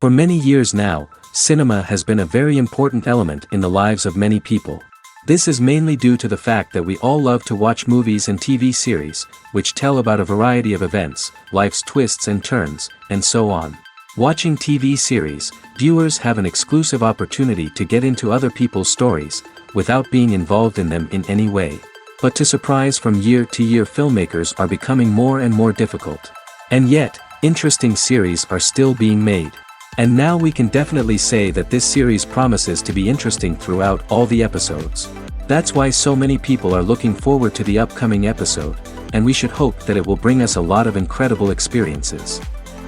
For many years now, cinema has been a very important element in the lives of many people. This is mainly due to the fact that we all love to watch movies and TV series, which tell about a variety of events, life's twists and turns, and so on. Watching TV series, viewers have an exclusive opportunity to get into other people's stories, without being involved in them in any way. But to surprise from year to year, filmmakers are becoming more and more difficult. And yet, interesting series are still being made. And now we can definitely say that this series promises to be interesting throughout all the episodes. That's why so many people are looking forward to the upcoming episode, and we should hope that it will bring us a lot of incredible experiences.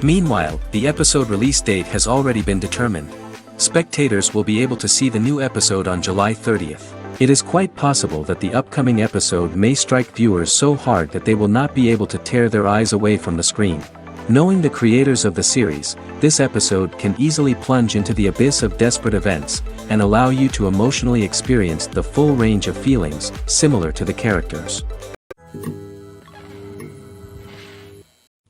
Meanwhile, the episode release date has already been determined. Spectators will be able to see the new episode on July 30th. It is quite possible that the upcoming episode may strike viewers so hard that they will not be able to tear their eyes away from the screen. Knowing the creators of the series, this episode can easily plunge into the abyss of desperate events, and allow you to emotionally experience the full range of feelings, similar to the characters.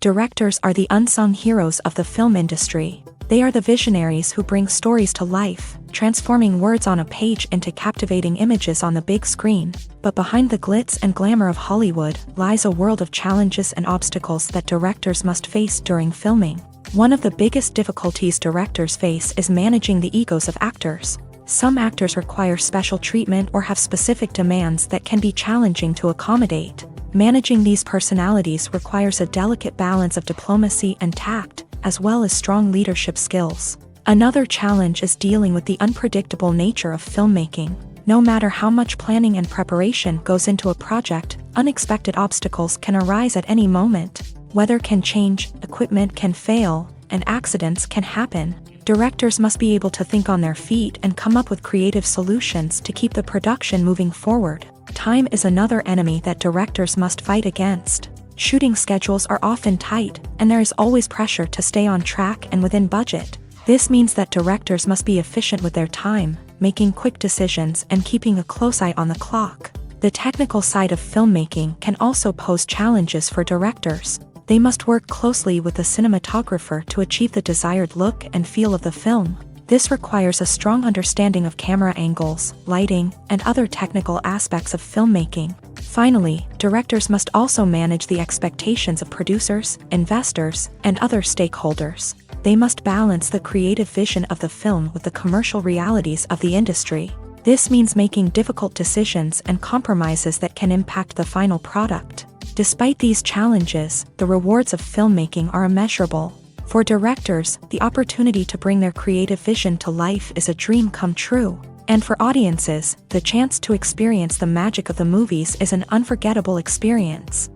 Directors are the unsung heroes of the film industry. They are the visionaries who bring stories to life, transforming words on a page into captivating images on the big screen. But behind the glitz and glamour of Hollywood lies a world of challenges and obstacles that directors must face during filming. One of the biggest difficulties directors face is managing the egos of actors. Some actors require special treatment or have specific demands that can be challenging to accommodate. Managing these personalities requires a delicate balance of diplomacy and tact, as well as strong leadership skills. Another challenge is dealing with the unpredictable nature of filmmaking. No matter how much planning and preparation goes into a project, unexpected obstacles can arise at any moment. Weather can change, equipment can fail, and accidents can happen. Directors must be able to think on their feet and come up with creative solutions to keep the production moving forward. Time is another enemy that directors must fight against. Shooting schedules are often tight, and there is always pressure to stay on track and within budget. This means that directors must be efficient with their time, making quick decisions and keeping a close eye on the clock. The technical side of filmmaking can also pose challenges for directors. They must work closely with the cinematographer to achieve the desired look and feel of the film. This requires a strong understanding of camera angles, lighting, and other technical aspects of filmmaking. Finally, directors must also manage the expectations of producers, investors, and other stakeholders. They must balance the creative vision of the film with the commercial realities of the industry. This means making difficult decisions and compromises that can impact the final product. Despite these challenges, the rewards of filmmaking are immeasurable. For directors, the opportunity to bring their creative vision to life is a dream come true. And for audiences, the chance to experience the magic of the movies is an unforgettable experience.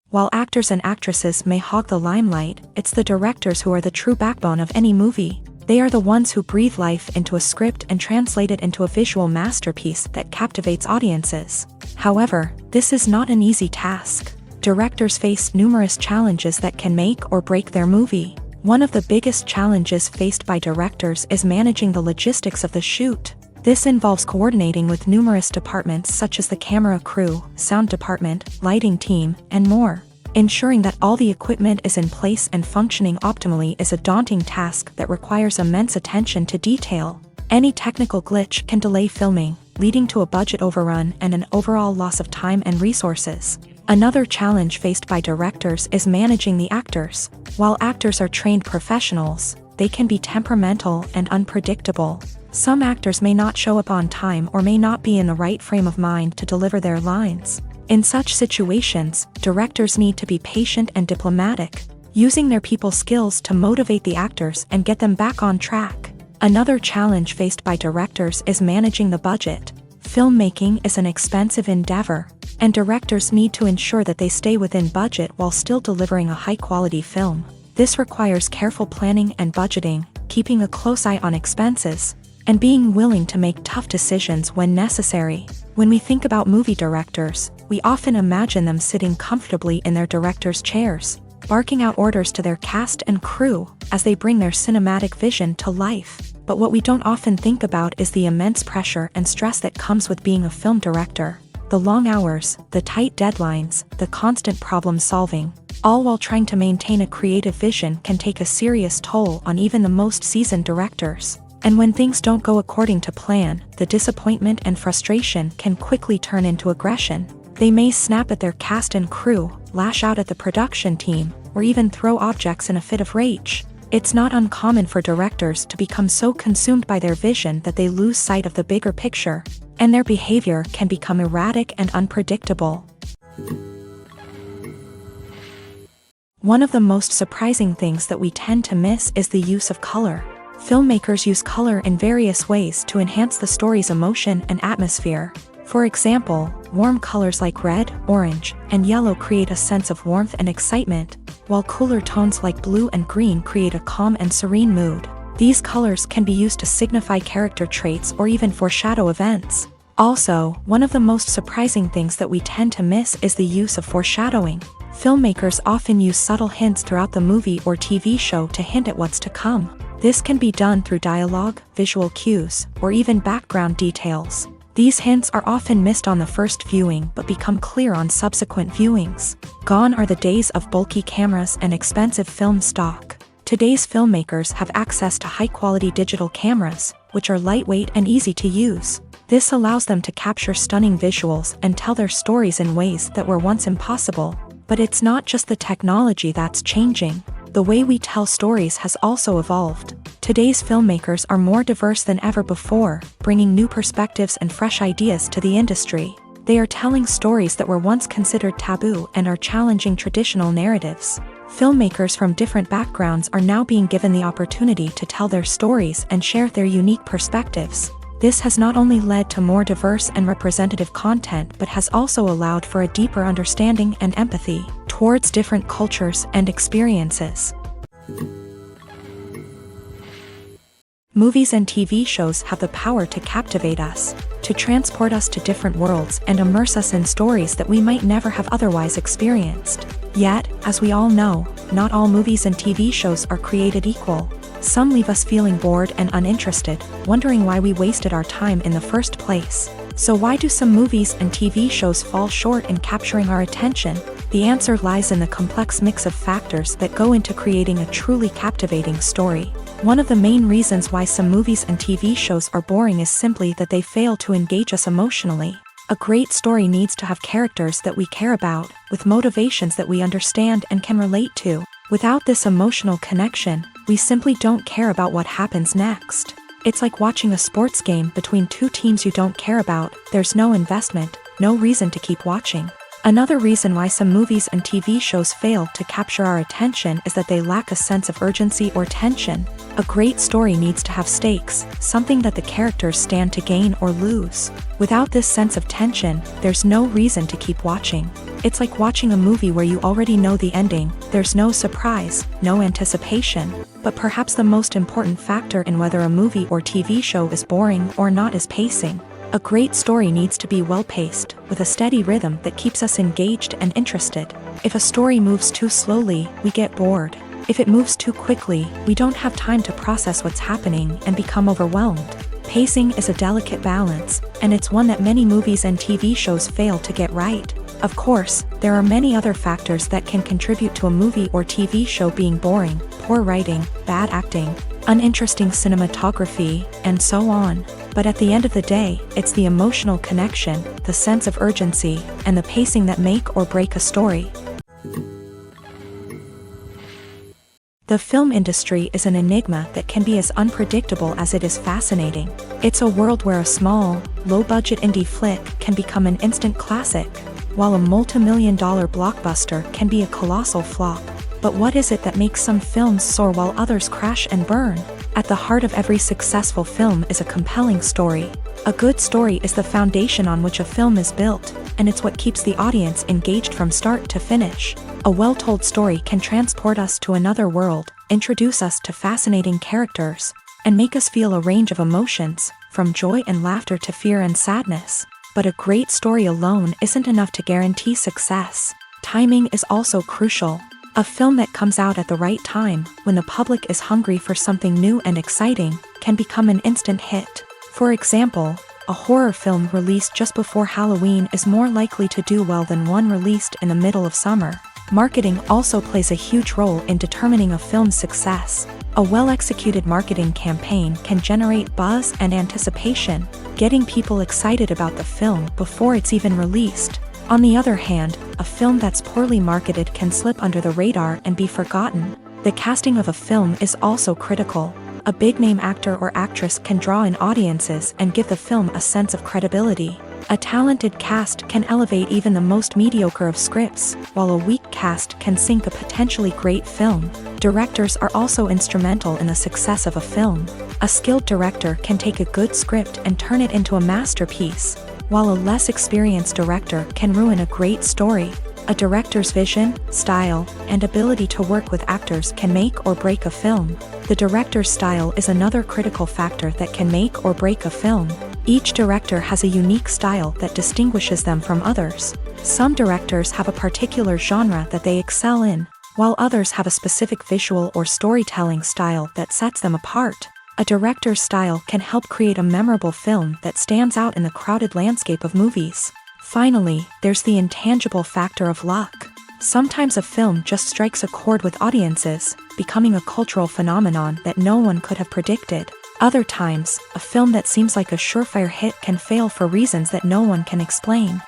While actors and actresses may hog the limelight, it's the directors who are the true backbone of any movie. They are the ones who breathe life into a script and translate it into a visual masterpiece that captivates audiences. However, this is not an easy task. Directors face numerous challenges that can make or break their movie. One of the biggest challenges faced by directors is managing the logistics of the shoot. This involves coordinating with numerous departments such as the camera crew, sound department, lighting team, and more. Ensuring that all the equipment is in place and functioning optimally is a daunting task that requires immense attention to detail. Any technical glitch can delay filming, leading to a budget overrun and an overall loss of time and resources. Another challenge faced by directors is managing the actors. While actors are trained professionals, they can be temperamental and unpredictable. Some actors may not show up on time or may not be in the right frame of mind to deliver their lines. In such situations, directors need to be patient and diplomatic, using their people skills to motivate the actors and get them back on track. Another challenge faced by directors is managing the budget. Filmmaking is an expensive endeavor, and directors need to ensure that they stay within budget while still delivering a high-quality film. This requires careful planning and budgeting, keeping a close eye on expenses, and being willing to make tough decisions when necessary. When we think about movie directors, we often imagine them sitting comfortably in their director's chairs, barking out orders to their cast and crew as they bring their cinematic vision to life. But what we don't often think about is the immense pressure and stress that comes with being a film director. The long hours, the tight deadlines, the constant problem solving, all while trying to maintain a creative vision can take a serious toll on even the most seasoned directors. And when things don't go according to plan, the disappointment and frustration can quickly turn into aggression. They may snap at their cast and crew, lash out at the production team, or even throw objects in a fit of rage. It's not uncommon for directors to become so consumed by their vision that they lose sight of the bigger picture, and their behavior can become erratic and unpredictable. One of the most surprising things that we tend to miss is the use of color. Filmmakers use color in various ways to enhance the story's emotion and atmosphere. For example, warm colors like red, orange, and yellow create a sense of warmth and excitement, while cooler tones like blue and green create a calm and serene mood. These colors can be used to signify character traits or even foreshadow events. Also, one of the most surprising things that we tend to miss is the use of foreshadowing. Filmmakers often use subtle hints throughout the movie or TV show to hint at what's to come. This can be done through dialogue, visual cues, or even background details. These hints are often missed on the first viewing but become clear on subsequent viewings. Gone are the days of bulky cameras and expensive film stock. Today's filmmakers have access to high-quality digital cameras, which are lightweight and easy to use. This allows them to capture stunning visuals and tell their stories in ways that were once impossible. But it's not just the technology that's changing. The way we tell stories has also evolved. Today's filmmakers are more diverse than ever before, bringing new perspectives and fresh ideas to the industry. They are telling stories that were once considered taboo and are challenging traditional narratives. Filmmakers from different backgrounds are now being given the opportunity to tell their stories and share their unique perspectives. This has not only led to more diverse and representative content but has also allowed for a deeper understanding and empathy towards different cultures and experiences. Movies and TV shows have the power to captivate us, to transport us to different worlds and immerse us in stories that we might never have otherwise experienced. Yet, as we all know, not all movies and TV shows are created equal. Some leave us feeling bored and uninterested, wondering why we wasted our time in the first place. So why do some movies and TV shows fall short in capturing our attention? The answer lies in the complex mix of factors that go into creating a truly captivating story. One of the main reasons why some movies and TV shows are boring is simply that they fail to engage us emotionally. A great story needs to have characters that we care about, with motivations that we understand and can relate to. Without this emotional connection, we simply don't care about what happens next. It's like watching a sports game between two teams you don't care about. There's no investment, no reason to keep watching. Another reason why some movies and TV shows fail to capture our attention is that they lack a sense of urgency or tension. A great story needs to have stakes, something that the characters stand to gain or lose. Without this sense of tension, there's no reason to keep watching. It's like watching a movie where you already know the ending. There's no surprise, no anticipation. But perhaps the most important factor in whether a movie or TV show is boring or not is pacing. A great story needs to be well-paced, with a steady rhythm that keeps us engaged and interested. If a story moves too slowly, we get bored. If it moves too quickly, we don't have time to process what's happening and become overwhelmed. Pacing is a delicate balance, and it's one that many movies and TV shows fail to get right. Of course, there are many other factors that can contribute to a movie or TV show being boring: poor writing, bad acting, uninteresting cinematography, and so on. But at the end of the day, it's the emotional connection, the sense of urgency, and the pacing that make or break a story. The film industry is an enigma that can be as unpredictable as it is fascinating. It's a world where a small, low-budget indie flick can become an instant classic, while a multi-million-dollar blockbuster can be a colossal flop. But what is it that makes some films soar while others crash and burn? At the heart of every successful film is a compelling story. A good story is the foundation on which a film is built, and it's what keeps the audience engaged from start to finish. A well-told story can transport us to another world, introduce us to fascinating characters, and make us feel a range of emotions, from joy and laughter to fear and sadness. But a great story alone isn't enough to guarantee success. Timing is also crucial. A film that comes out at the right time, when the public is hungry for something new and exciting, can become an instant hit. For example, a horror film released just before Halloween is more likely to do well than one released in the middle of summer. Marketing also plays a huge role in determining a film's success. A well-executed marketing campaign can generate buzz and anticipation, getting people excited about the film before it's even released. On the other hand, a film that's poorly marketed can slip under the radar and be forgotten. The casting of a film is also critical. A big-name actor or actress can draw in audiences and give the film a sense of credibility. A talented cast can elevate even the most mediocre of scripts, while a weak cast can sink a potentially great film. Directors are also instrumental in the success of a film. A skilled director can take a good script and turn it into a masterpiece, while a less experienced director can ruin a great story. A director's vision, style, and ability to work with actors can make or break a film. The director's style is another critical factor that can make or break a film. Each director has a unique style that distinguishes them from others. Some directors have a particular genre that they excel in, while others have a specific visual or storytelling style that sets them apart. A director's style can help create a memorable film that stands out in the crowded landscape of movies. Finally, there's the intangible factor of luck. Sometimes a film just strikes a chord with audiences, becoming a cultural phenomenon that no one could have predicted. Other times, a film that seems like a surefire hit can fail for reasons that no one can explain.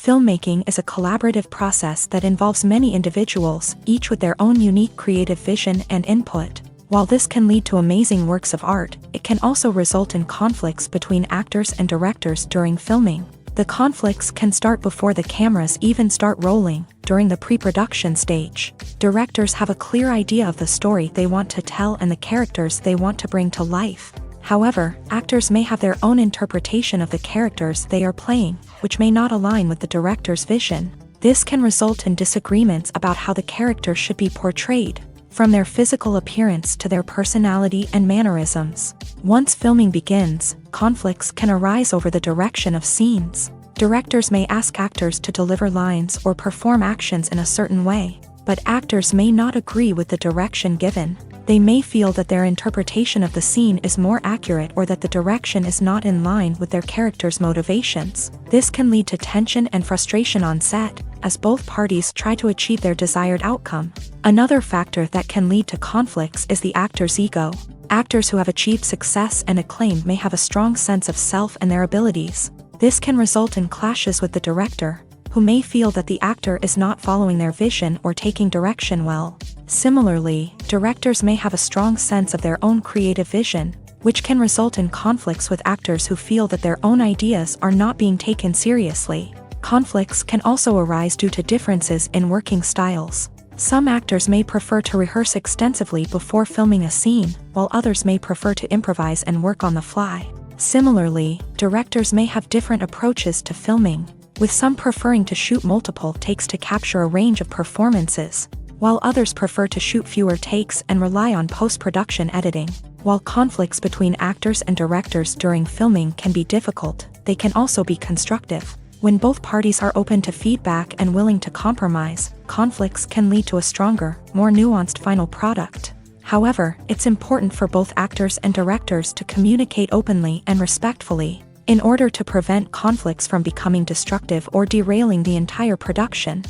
Filmmaking is a collaborative process that involves many individuals, each with their own unique creative vision and input. While this can lead to amazing works of art, it can also result in conflicts between actors and directors during filming. The conflicts can start before the cameras even start rolling, during the pre-production stage. Directors have a clear idea of the story they want to tell and the characters they want to bring to life. However, actors may have their own interpretation of the characters they are playing, which may not align with the director's vision. This can result in disagreements about how the character should be portrayed, from their physical appearance to their personality and mannerisms. Once filming begins, conflicts can arise over the direction of scenes. Directors may ask actors to deliver lines or perform actions in a certain way, but actors may not agree with the direction given. They may feel that their interpretation of the scene is more accurate or that the direction is not in line with their character's motivations. This can lead to tension and frustration on set, as both parties try to achieve their desired outcome. Another factor that can lead to conflicts is the actor's ego. Actors who have achieved success and acclaim may have a strong sense of self and their abilities. This can result in clashes with the director, who may feel that the actor is not following their vision or taking direction well. Similarly, directors may have a strong sense of their own creative vision, which can result in conflicts with actors who feel that their own ideas are not being taken seriously. Conflicts can also arise due to differences in working styles. Some actors may prefer to rehearse extensively before filming a scene, while others may prefer to improvise and work on the fly. Similarly, directors may have different approaches to filming, with some preferring to shoot multiple takes to capture a range of performances, while others prefer to shoot fewer takes and rely on post-production editing. While conflicts between actors and directors during filming can be difficult, they can also be constructive. When both parties are open to feedback and willing to compromise, conflicts can lead to a stronger, more nuanced final product. However, it's important for both actors and directors to communicate openly and respectfully, in order to prevent conflicts from becoming destructive or derailing the entire production.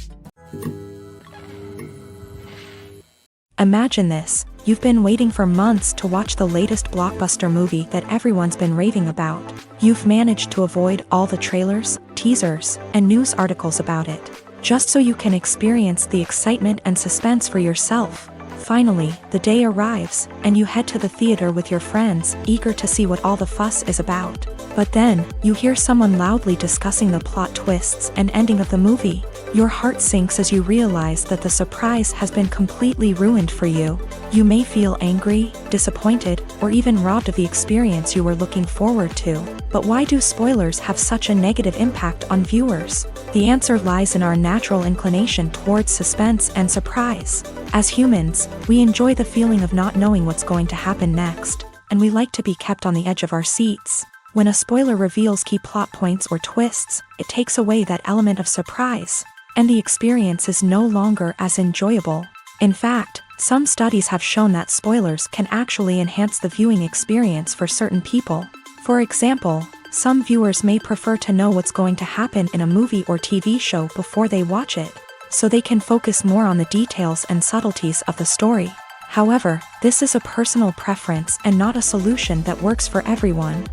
Imagine this: you've been waiting for months to watch the latest blockbuster movie that everyone's been raving about. You've managed to avoid all the trailers, teasers, and news articles about it, just so you can experience the excitement and suspense for yourself. Finally, the day arrives, and you head to the theater with your friends, eager to see what all the fuss is about. But then, you hear someone loudly discussing the plot twists and ending of the movie. Your heart sinks as you realize that the surprise has been completely ruined for you. You may feel angry, disappointed, or even robbed of the experience you were looking forward to. But why do spoilers have such a negative impact on viewers? The answer lies in our natural inclination towards suspense and surprise. As humans, we enjoy the feeling of not knowing what's going to happen next, and we like to be kept on the edge of our seats. When a spoiler reveals key plot points or twists, it takes away that element of surprise, and the experience is no longer as enjoyable. In fact, some studies have shown that spoilers can actually enhance the viewing experience for certain people. For example, some viewers may prefer to know what's going to happen in a movie or TV show before they watch it, so they can focus more on the details and subtleties of the story. However, this is a personal preference and not a solution that works for everyone.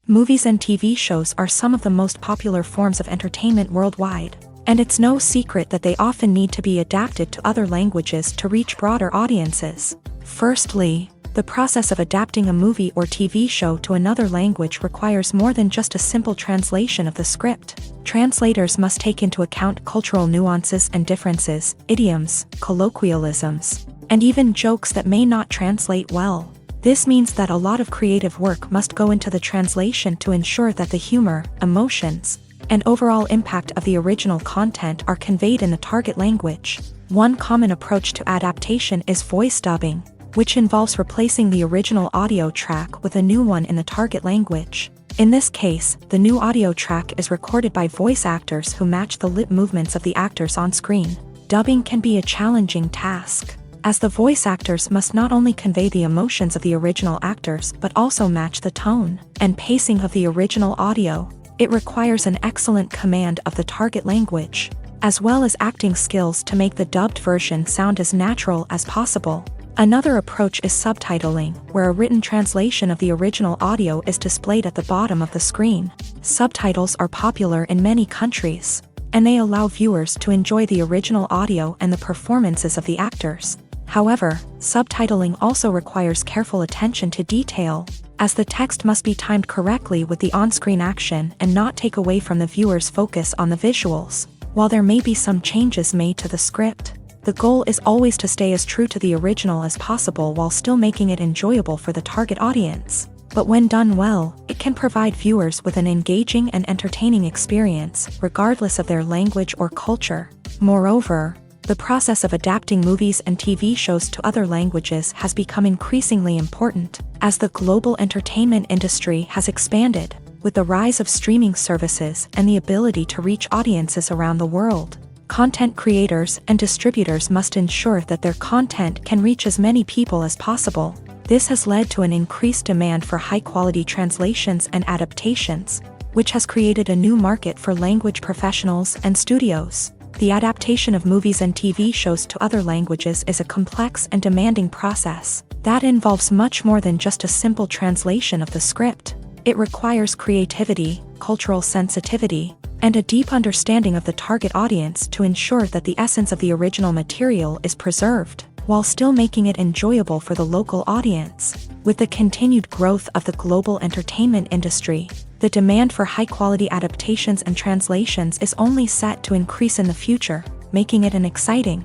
Movies and TV shows are some of the most popular forms of entertainment worldwide, and it's no secret that they often need to be adapted to other languages to reach broader audiences. Firstly, the process of adapting a movie or TV show to another language requires more than just a simple translation of the script. Translators must take into account cultural nuances and differences, idioms, colloquialisms, and even jokes that may not translate well. This means that a lot of creative work must go into the translation to ensure that the humor, emotions, and overall impact of the original content are conveyed in the target language. One common approach to adaptation is voice dubbing, which involves replacing the original audio track with a new one in the target language. In this case, the new audio track is recorded by voice actors who match the lip movements of the actors on screen. Dubbing can be a challenging task, as the voice actors must not only convey the emotions of the original actors but also match the tone and pacing of the original audio. It requires an excellent command of the target language, as well as acting skills to make the dubbed version sound as natural as possible. Another approach is subtitling, where a written translation of the original audio is displayed at the bottom of the screen. Subtitles are popular in many countries, and they allow viewers to enjoy the original audio and the performances of the actors. However, subtitling also requires careful attention to detail, as the text must be timed correctly with the on-screen action and not take away from the viewer's focus on the visuals. While there may be some changes made to the script, the goal is always to stay as true to the original as possible while still making it enjoyable for the target audience. But when done well, it can provide viewers with an engaging and entertaining experience, regardless of their language or culture. Moreover, the process of adapting movies and TV shows to other languages has become increasingly important, as the global entertainment industry has expanded, with the rise of streaming services and the ability to reach audiences around the world. Content creators and distributors must ensure that their content can reach as many people as possible. This has led to an increased demand for high-quality translations and adaptations, which has created a new market for language professionals and studios. The adaptation of movies and TV shows to other languages is a complex and demanding process that involves much more than just a simple translation of the script. It requires creativity, cultural sensitivity, and a deep understanding of the target audience to ensure that the essence of the original material is preserved, while still making it enjoyable for the local audience. With the continued growth of the global entertainment industry, the demand for high-quality adaptations and translations is only set to increase in the future, making it an exciting.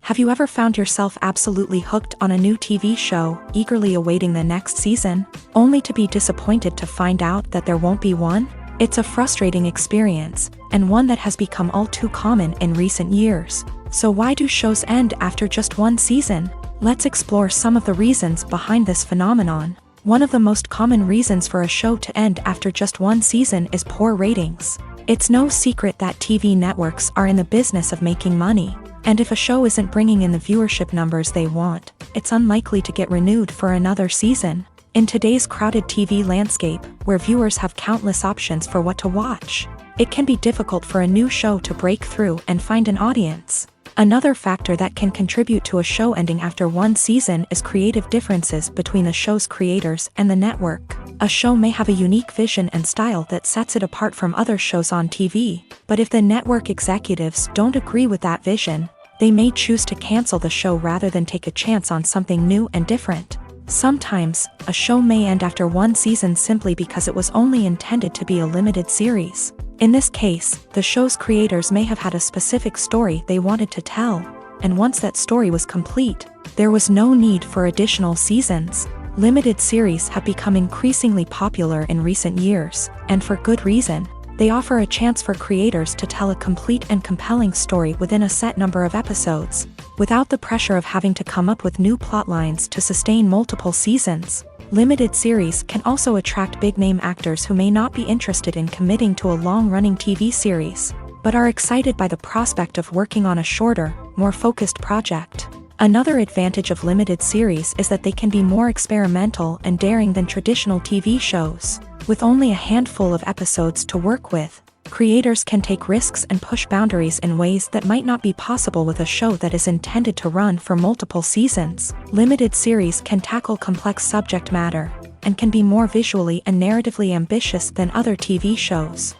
Have you ever found yourself absolutely hooked on a new TV show, eagerly awaiting the next season, only to be disappointed to find out that there won't be one? It's a frustrating experience, and one that has become all too common in recent years. So why do shows end after just one season? Let's explore some of the reasons behind this phenomenon. One of the most common reasons for a show to end after just one season is poor ratings. It's no secret that TV networks are in the business of making money, and if a show isn't bringing in the viewership numbers they want, it's unlikely to get renewed for another season. In today's crowded TV landscape, where viewers have countless options for what to watch, it can be difficult for a new show to break through and find an audience. Another factor that can contribute to a show ending after one season is creative differences between the show's creators and the network. A show may have a unique vision and style that sets it apart from other shows on TV, but if the network executives don't agree with that vision, they may choose to cancel the show rather than take a chance on something new and different. Sometimes, a show may end after one season simply because it was only intended to be a limited series. In this case, the show's creators may have had a specific story they wanted to tell, and once that story was complete, there was no need for additional seasons. Limited series have become increasingly popular in recent years, and for good reason. They offer a chance for creators to tell a complete and compelling story within a set number of episodes, without the pressure of having to come up with new plotlines to sustain multiple seasons. Limited series can also attract big-name actors who may not be interested in committing to a long-running TV series, but are excited by the prospect of working on a shorter, more focused project. Another advantage of limited series is that they can be more experimental and daring than traditional TV shows. With only a handful of episodes to work with, creators can take risks and push boundaries in ways that might not be possible with a show that is intended to run for multiple seasons. Limited series can tackle complex subject matter, and can be more visually and narratively ambitious than other TV shows.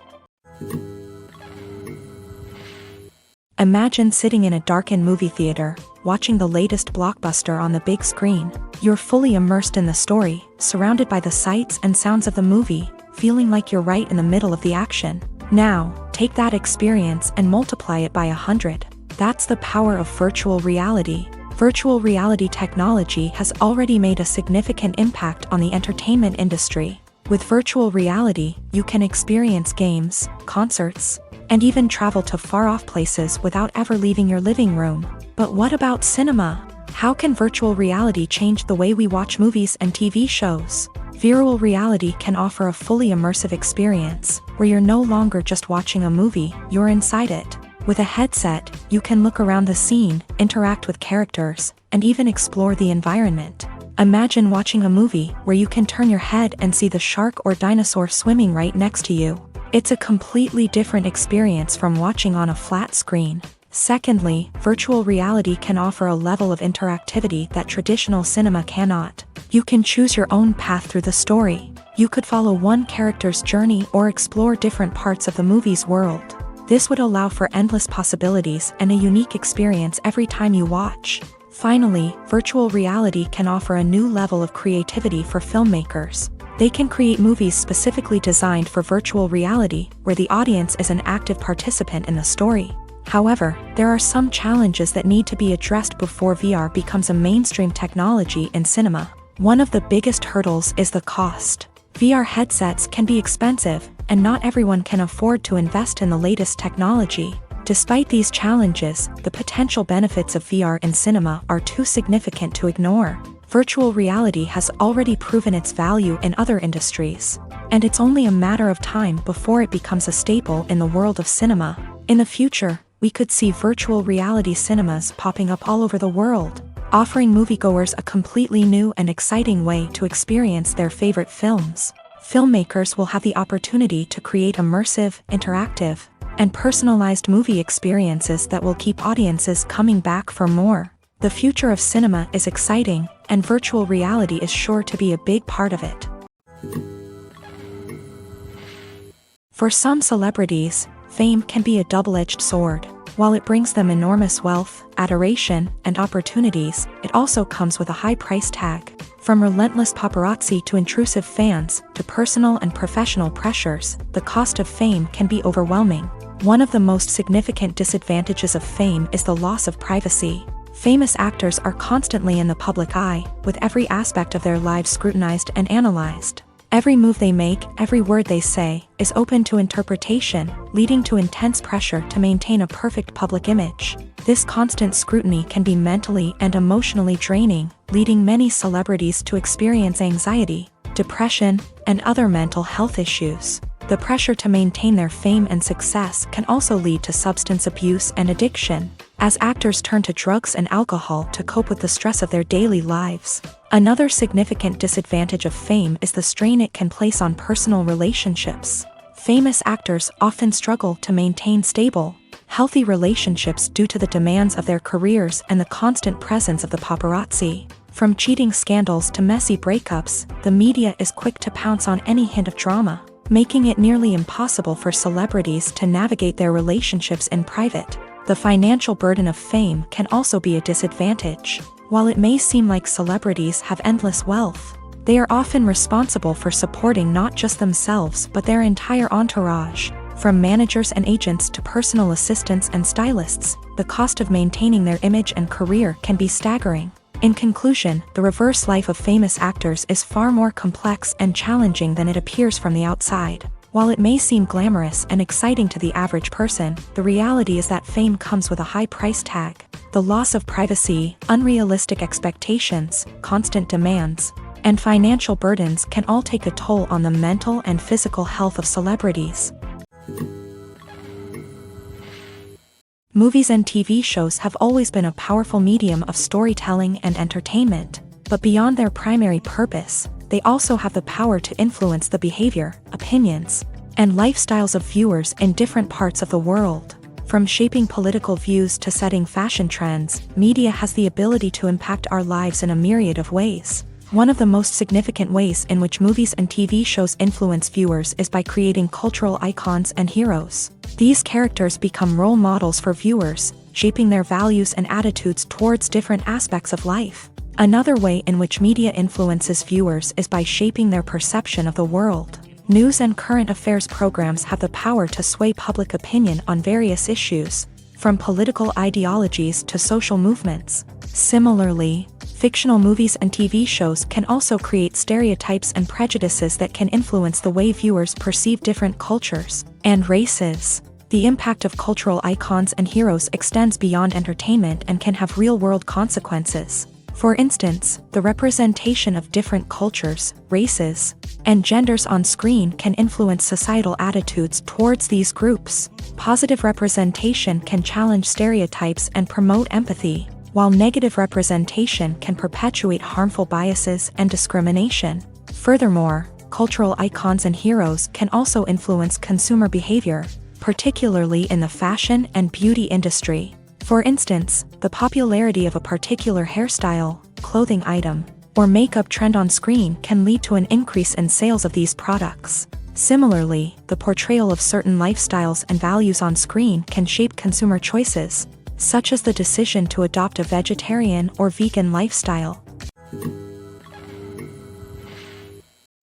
Imagine sitting in a darkened movie theater, watching the latest blockbuster on the big screen. You're fully immersed in the story, surrounded by the sights and sounds of the movie, feeling like you're right in the middle of the action. Now, take that experience and multiply it by 100. That's the power of virtual reality. Virtual reality technology has already made a significant impact on the entertainment industry. With virtual reality, you can experience games, concerts, and even travel to far-off places without ever leaving your living room. But what about cinema? How can virtual reality change the way we watch movies and TV shows? Virtual reality can offer a fully immersive experience, where you're no longer just watching a movie, you're inside it. With a headset, you can look around the scene, interact with characters, and even explore the environment. Imagine watching a movie where you can turn your head and see the shark or dinosaur swimming right next to you. It's a completely different experience from watching on a flat screen. Secondly, virtual reality can offer a level of interactivity that traditional cinema cannot. You can choose your own path through the story. You could follow one character's journey or explore different parts of the movie's world. This would allow for endless possibilities and a unique experience every time you watch. Finally, virtual reality can offer a new level of creativity for filmmakers. They can create movies specifically designed for virtual reality, where the audience is an active participant in the story. However, there are some challenges that need to be addressed before VR becomes a mainstream technology in cinema. One of the biggest hurdles is the cost. VR headsets can be expensive, and not everyone can afford to invest in the latest technology. Despite these challenges, the potential benefits of VR in cinema are too significant to ignore. Virtual reality has already proven its value in other industries, and it's only a matter of time before it becomes a staple in the world of cinema. In the future, we could see virtual reality cinemas popping up all over the world, offering moviegoers a completely new and exciting way to experience their favorite films. Filmmakers will have the opportunity to create immersive, interactive, and personalized movie experiences that will keep audiences coming back for more. The future of cinema is exciting, and virtual reality is sure to be a big part of it. For some celebrities, fame can be a double-edged sword. While it brings them enormous wealth, adoration, and opportunities, it also comes with a high price tag. From relentless paparazzi to intrusive fans, to personal and professional pressures, the cost of fame can be overwhelming. One of the most significant disadvantages of fame is the loss of privacy. Famous actors are constantly in the public eye, with every aspect of their lives scrutinized and analyzed. Every move they make, every word they say, is open to interpretation, leading to intense pressure to maintain a perfect public image. This constant scrutiny can be mentally and emotionally draining, leading many celebrities to experience anxiety, depression, and other mental health issues. The pressure to maintain their fame and success can also lead to substance abuse and addiction, as actors turn to drugs and alcohol to cope with the stress of their daily lives. Another significant disadvantage of fame is the strain it can place on personal relationships. Famous actors often struggle to maintain stable, healthy relationships due to the demands of their careers and the constant presence of the paparazzi. From cheating scandals to messy breakups, the media is quick to pounce on any hint of drama, making it nearly impossible for celebrities to navigate their relationships in private. The financial burden of fame can also be a disadvantage. While it may seem like celebrities have endless wealth, they are often responsible for supporting not just themselves but their entire entourage. From managers and agents to personal assistants and stylists, the cost of maintaining their image and career can be staggering. In conclusion, the reverse life of famous actors is far more complex and challenging than it appears from the outside. While it may seem glamorous and exciting to the average person, the reality is that fame comes with a high price tag. The loss of privacy, unrealistic expectations, constant demands, and financial burdens can all take a toll on the mental and physical health of celebrities. Movies and TV shows have always been a powerful medium of storytelling and entertainment, but beyond their primary purpose, they also have the power to influence the behavior, opinions, and lifestyles of viewers in different parts of the world. From shaping political views to setting fashion trends, media has the ability to impact our lives in a myriad of ways. One of the most significant ways in which movies and TV shows influence viewers is by creating cultural icons and heroes. These characters become role models for viewers, shaping their values and attitudes towards different aspects of life. Another way in which media influences viewers is by shaping their perception of the world. News and current affairs programs have the power to sway public opinion on various issues, from political ideologies to social movements. Similarly, fictional movies and TV shows can also create stereotypes and prejudices that can influence the way viewers perceive different cultures and races. The impact of cultural icons and heroes extends beyond entertainment and can have real-world consequences. For instance, the representation of different cultures, races, and genders on screen can influence societal attitudes towards these groups. Positive representation can challenge stereotypes and promote empathy, while negative representation can perpetuate harmful biases and discrimination. Furthermore, cultural icons and heroes can also influence consumer behavior, particularly in the fashion and beauty industry. For instance, the popularity of a particular hairstyle, clothing item, or makeup trend on screen can lead to an increase in sales of these products. Similarly, the portrayal of certain lifestyles and values on screen can shape consumer choices, such as the decision to adopt a vegetarian or vegan lifestyle.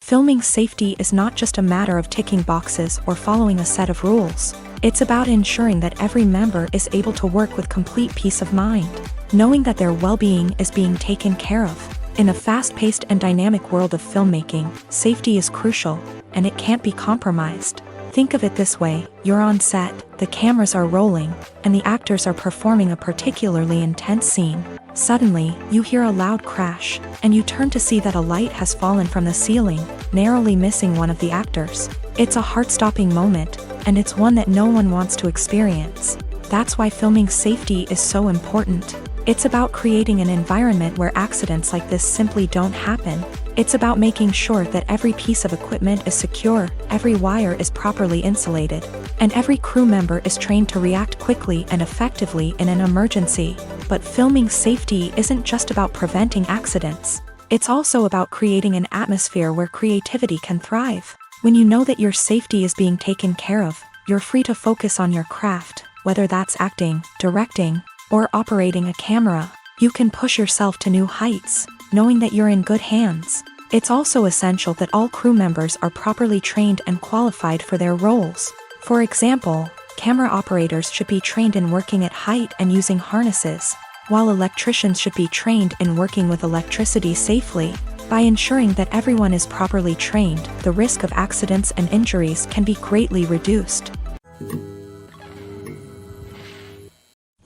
Filming safety is not just a matter of ticking boxes or following a set of rules. It's about ensuring that every member is able to work with complete peace of mind, knowing that their well-being is being taken care of. In a fast-paced and dynamic world of filmmaking, safety is crucial, and it can't be compromised. Think of it this way: you're on set, the cameras are rolling, and the actors are performing a particularly intense scene. Suddenly, you hear a loud crash, and you turn to see that a light has fallen from the ceiling, narrowly missing one of the actors. It's a heart-stopping moment, and it's one that no one wants to experience. That's why filming safety is so important. It's about creating an environment where accidents like this simply don't happen. It's about making sure that every piece of equipment is secure, every wire is properly insulated, and every crew member is trained to react quickly and effectively in an emergency. But filming safety isn't just about preventing accidents. It's also about creating an atmosphere where creativity can thrive. When you know that your safety is being taken care of, you're free to focus on your craft, whether that's acting, directing, or operating a camera. You can push yourself to new heights, knowing that you're in good hands. It's also essential that all crew members are properly trained and qualified for their roles. For example, camera operators should be trained in working at height and using harnesses, while electricians should be trained in working with electricity safely. By ensuring that everyone is properly trained, the risk of accidents and injuries can be greatly reduced.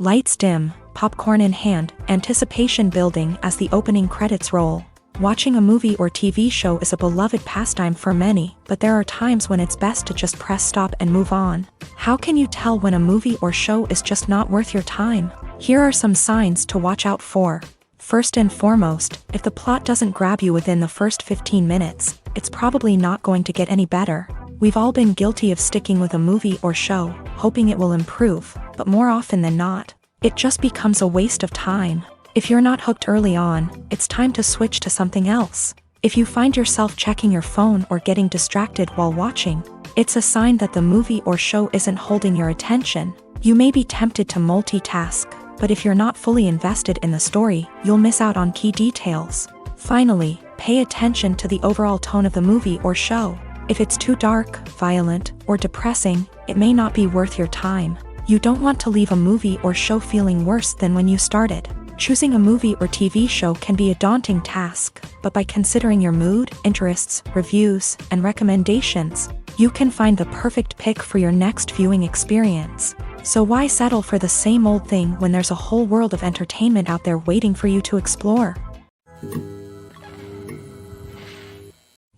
Lights dim, popcorn in hand, anticipation building as the opening credits roll. Watching a movie or TV show is a beloved pastime for many, but there are times when it's best to just press stop and move on. How can you tell when a movie or show is just not worth your time? Here are some signs to watch out for. First and foremost, if the plot doesn't grab you within the first 15 minutes, it's probably not going to get any better. We've all been guilty of sticking with a movie or show, hoping it will improve, but more often than not, it just becomes a waste of time. If you're not hooked early on, it's time to switch to something else. If you find yourself checking your phone or getting distracted while watching, it's a sign that the movie or show isn't holding your attention. You may be tempted to multitask, but if you're not fully invested in the story, you'll miss out on key details. Finally, pay attention to the overall tone of the movie or show. If it's too dark, violent, or depressing, it may not be worth your time. You don't want to leave a movie or show feeling worse than when you started. Choosing a movie or TV show can be a daunting task, but by considering your mood, interests, reviews, and recommendations, You can find the perfect pick for your next viewing experience. So why settle for the same old thing when there's a whole world of entertainment out there waiting for you to explore?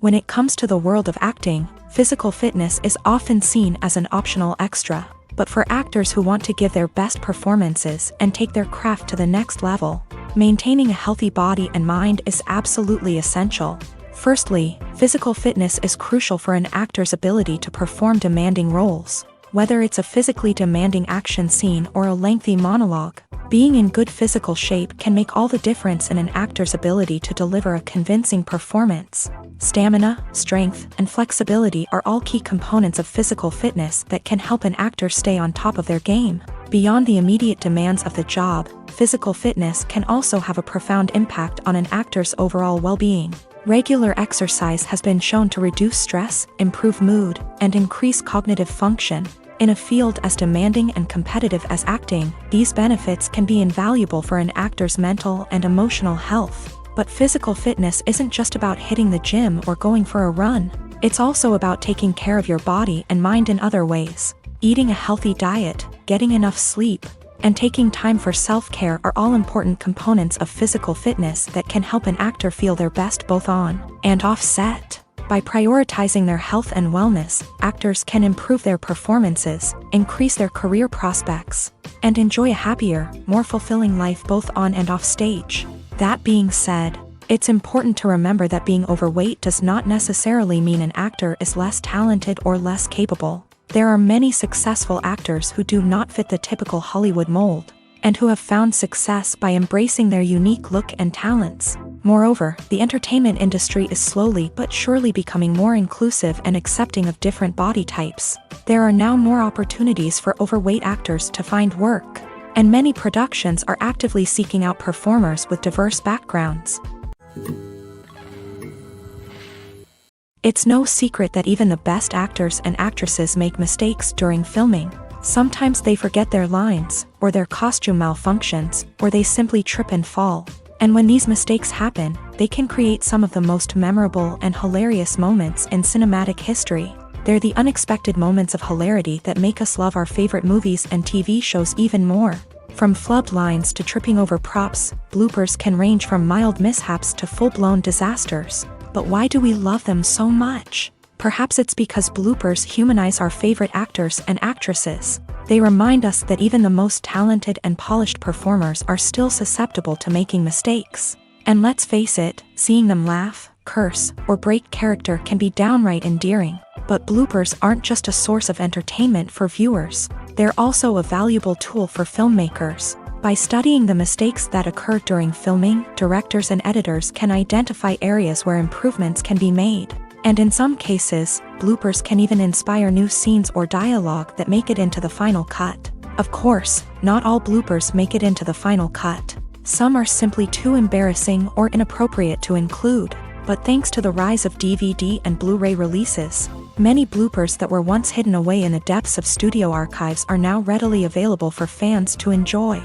When it comes to the world of acting, physical fitness is often seen as an optional extra. But for actors who want to give their best performances and take their craft to the next level, maintaining a healthy body and mind is absolutely essential. Firstly, physical fitness is crucial for an actor's ability to perform demanding roles. Whether it's a physically demanding action scene or a lengthy monologue, being in good physical shape can make all the difference in an actor's ability to deliver a convincing performance. Stamina, strength, and flexibility are all key components of physical fitness that can help an actor stay on top of their game. Beyond the immediate demands of the job, physical fitness can also have a profound impact on an actor's overall well-being. Regular exercise has been shown to reduce stress, improve mood, and increase cognitive function. In a field as demanding and competitive as acting, these benefits can be invaluable for an actor's mental and emotional health. But physical fitness isn't just about hitting the gym or going for a run. It's also about taking care of your body and mind in other ways. Eating a healthy diet, getting enough sleep, and taking time for self-care are all important components of physical fitness that can help an actor feel their best both on and off set. By prioritizing their health and wellness, actors can improve their performances, increase their career prospects, and enjoy a happier, more fulfilling life both on and off stage. That being said, it's important to remember that being overweight does not necessarily mean an actor is less talented or less capable. There are many successful actors who do not fit the typical Hollywood mold, and who have found success by embracing their unique look and talents. Moreover, the entertainment industry is slowly but surely becoming more inclusive and accepting of different body types. There are now more opportunities for overweight actors to find work, and many productions are actively seeking out performers with diverse backgrounds. It's no secret that even the best actors and actresses make mistakes during filming. Sometimes they forget their lines, or their costume malfunctions, or they simply trip and fall. And when these mistakes happen, they can create some of the most memorable and hilarious moments in cinematic history. They're the unexpected moments of hilarity that make us love our favorite movies and TV shows even more. From flubbed lines to tripping over props, bloopers can range from mild mishaps to full-blown disasters. But why do we love them so much? Perhaps it's because bloopers humanize our favorite actors and actresses. They remind us that even the most talented and polished performers are still susceptible to making mistakes. And let's face it, seeing them laugh, curse, or break character can be downright endearing. But bloopers aren't just a source of entertainment for viewers. They're also a valuable tool for filmmakers. By studying the mistakes that occur during filming, directors and editors can identify areas where improvements can be made. And in some cases, bloopers can even inspire new scenes or dialogue that make it into the final cut. Of course, not all bloopers make it into the final cut. Some are simply too embarrassing or inappropriate to include. But thanks to the rise of DVD and Blu-ray releases, many bloopers that were once hidden away in the depths of studio archives are now readily available for fans to enjoy.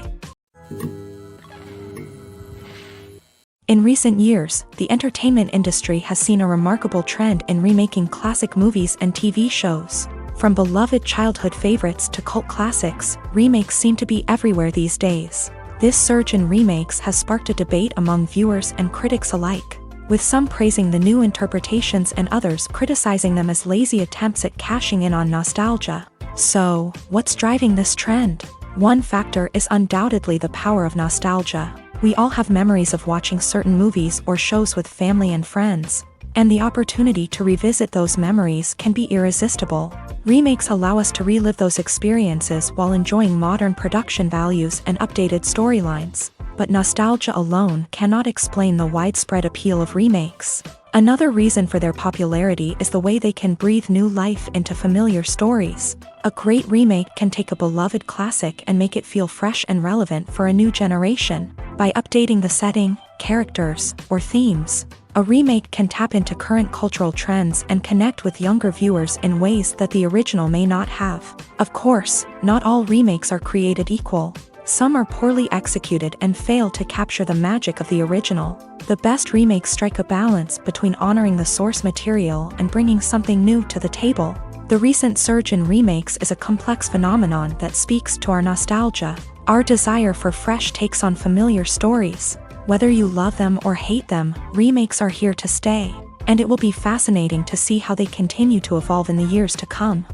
In recent years, the entertainment industry has seen a remarkable trend in remaking classic movies and TV shows. From beloved childhood favorites to cult classics, remakes seem to be everywhere these days. This surge in remakes has sparked a debate among viewers and critics alike, with some praising the new interpretations and others criticizing them as lazy attempts at cashing in on nostalgia. So, what's driving this trend? One factor is undoubtedly the power of nostalgia. We all have memories of watching certain movies or shows with family and friends, and the opportunity to revisit those memories can be irresistible. Remakes allow us to relive those experiences while enjoying modern production values and updated storylines. But nostalgia alone cannot explain the widespread appeal of remakes. Another reason for their popularity is the way they can breathe new life into familiar stories. A great remake can take a beloved classic and make it feel fresh and relevant for a new generation. By updating the setting, characters, or themes, a remake can tap into current cultural trends and connect with younger viewers in ways that the original may not have. Of course, not all remakes are created equal. Some are poorly executed and fail to capture the magic of the original. The best remakes strike a balance between honoring the source material and bringing something new to the table. The recent surge in remakes is a complex phenomenon that speaks to our nostalgia, our desire for fresh takes on familiar stories. Whether you love them or hate them, remakes are here to stay, and it will be fascinating to see how they continue to evolve in the years to come.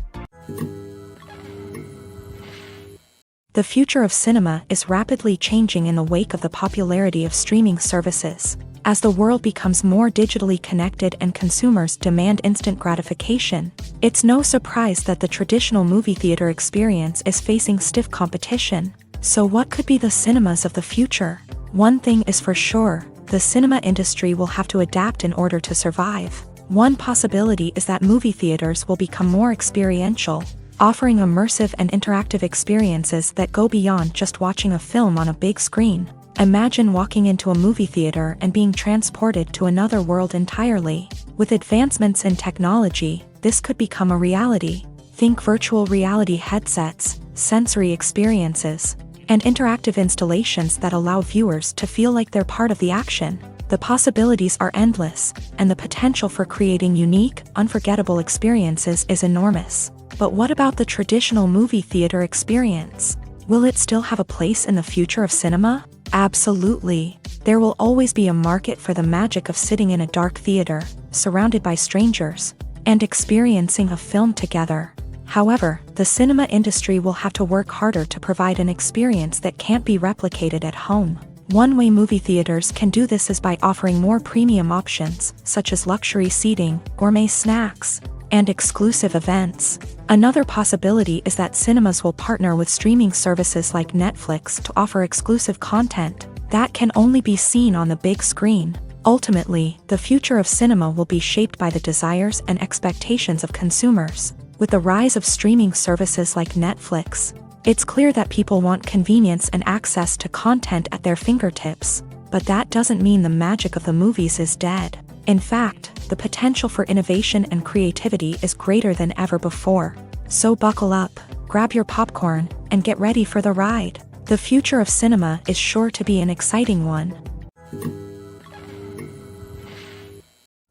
The future of cinema is rapidly changing in the wake of the popularity of streaming services. As the world becomes more digitally connected and consumers demand instant gratification, it's no surprise that the traditional movie theater experience is facing stiff competition. So what could be the cinemas of the future? One thing is for sure, the cinema industry will have to adapt in order to survive. One possibility is that movie theaters will become more experiential, offering immersive and interactive experiences that go beyond just watching a film on a big screen. Imagine walking into a movie theater and being transported to another world entirely. With advancements in technology, this could become a reality. Think virtual reality headsets, sensory experiences, and interactive installations that allow viewers to feel like they're part of the action. The possibilities are endless, and the potential for creating unique, unforgettable experiences is enormous. But what about the traditional movie theater experience? Will it still have a place in the future of cinema? Absolutely. There will always be a market for the magic of sitting in a dark theater, surrounded by strangers, and experiencing a film together. However, the cinema industry will have to work harder to provide an experience that can't be replicated at home. One way movie theaters can do this is by offering more premium options, such as luxury seating, gourmet snacks, and exclusive events. Another possibility is that cinemas will partner with streaming services like Netflix to offer exclusive content that can only be seen on the big screen. Ultimately, the future of cinema will be shaped by the desires and expectations of consumers. With the rise of streaming services like Netflix, it's clear that people want convenience and access to content at their fingertips. But that doesn't mean the magic of the movies is dead. In fact, the potential for innovation and creativity is greater than ever before. So buckle up, grab your popcorn, and get ready for the ride. The future of cinema is sure to be an exciting one.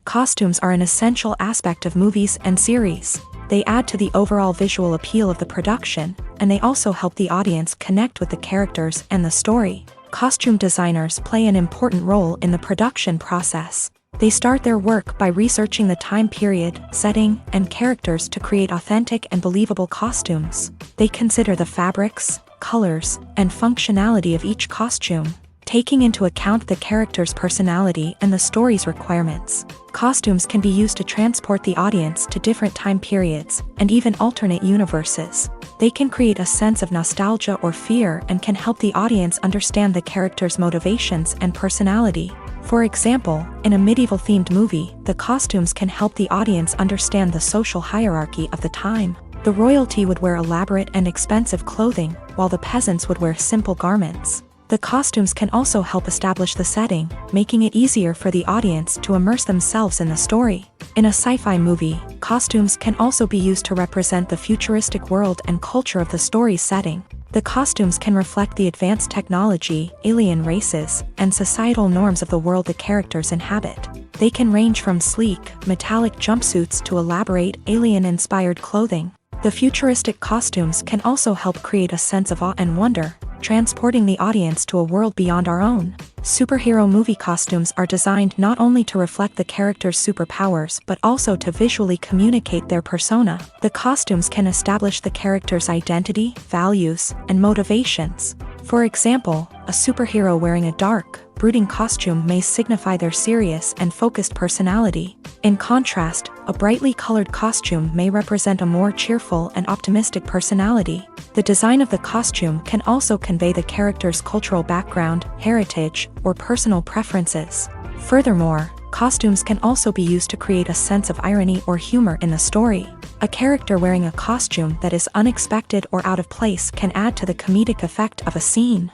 Costumes are an essential aspect of movies and series. They add to the overall visual appeal of the production, and they also help the audience connect with the characters and the story. Costume designers play an important role in the production process. They start their work by researching the time period, setting, and characters to create authentic and believable costumes. They consider the fabrics, colors, and functionality of each costume, taking into account the character's personality and the story's requirements. Costumes can be used to transport the audience to different time periods and even alternate universes. They can create a sense of nostalgia or fear and can help the audience understand the character's motivations and personality. For example, in a medieval-themed movie, the costumes can help the audience understand the social hierarchy of the time. The royalty would wear elaborate and expensive clothing, while the peasants would wear simple garments. The costumes can also help establish the setting, making it easier for the audience to immerse themselves in the story. In a sci-fi movie, costumes can also be used to represent the futuristic world and culture of the story's setting. The costumes can reflect the advanced technology, alien races, and societal norms of the world the characters inhabit. They can range from sleek, metallic jumpsuits to elaborate, alien-inspired clothing. The futuristic costumes can also help create a sense of awe and wonder, transporting the audience to a world beyond our own. Superhero movie costumes are designed not only to reflect the character's superpowers but also to visually communicate their persona. The costumes can establish the character's identity, values, and motivations. For example, a superhero wearing a dark, brooding costume may signify their serious and focused personality. In contrast, a brightly colored costume may represent a more cheerful and optimistic personality. The design of the costume can also convey the character's cultural background, heritage, or personal preferences. Furthermore, costumes can also be used to create a sense of irony or humor in the story. A character wearing a costume that is unexpected or out of place can add to the comedic effect of a scene.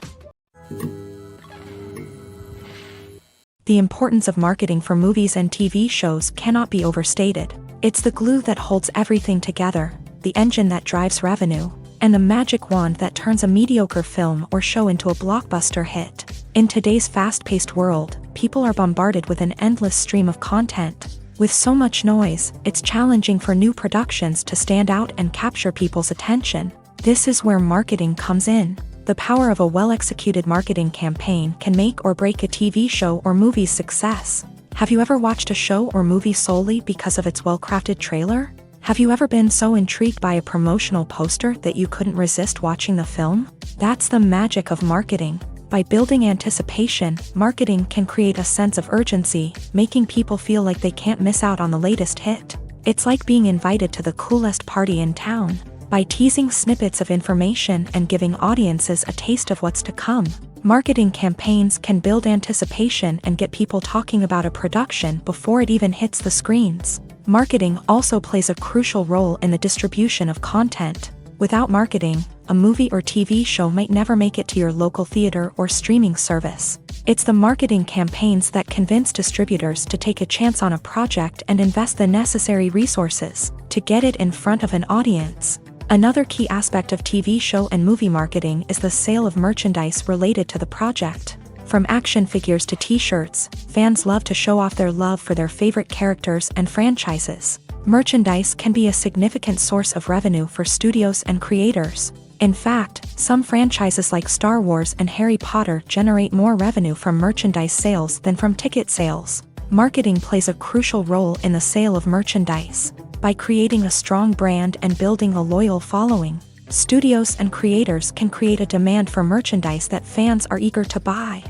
The importance of marketing for movies and TV shows cannot be overstated. It's the glue that holds everything together, the engine that drives revenue, and the magic wand that turns a mediocre film or show into a blockbuster hit. In today's fast-paced world, people are bombarded with an endless stream of content. With so much noise, it's challenging for new productions to stand out and capture people's attention. This is where marketing comes in. The power of a well-executed marketing campaign can make or break a TV show or movie's success. Have you ever watched a show or movie solely because of its well-crafted trailer? Have you ever been so intrigued by a promotional poster that you couldn't resist watching the film? That's the magic of marketing. By building anticipation, marketing can create a sense of urgency, making people feel like they can't miss out on the latest hit. It's like being invited to the coolest party in town. By teasing snippets of information and giving audiences a taste of what's to come, marketing campaigns can build anticipation and get people talking about a production before it even hits the screens. Marketing also plays a crucial role in the distribution of content. Without marketing, a movie or TV show might never make it to your local theater or streaming service. It's the marketing campaigns that convince distributors to take a chance on a project and invest the necessary resources to get it in front of an audience. Another key aspect of TV show and movie marketing is the sale of merchandise related to the project. From action figures to t-shirts, fans love to show off their love for their favorite characters and franchises. Merchandise can be a significant source of revenue for studios and creators. In fact, some franchises like Star Wars and Harry Potter generate more revenue from merchandise sales than from ticket sales. Marketing plays a crucial role in the sale of merchandise. By creating a strong brand and building a loyal following, studios and creators can create a demand for merchandise that fans are eager to buy.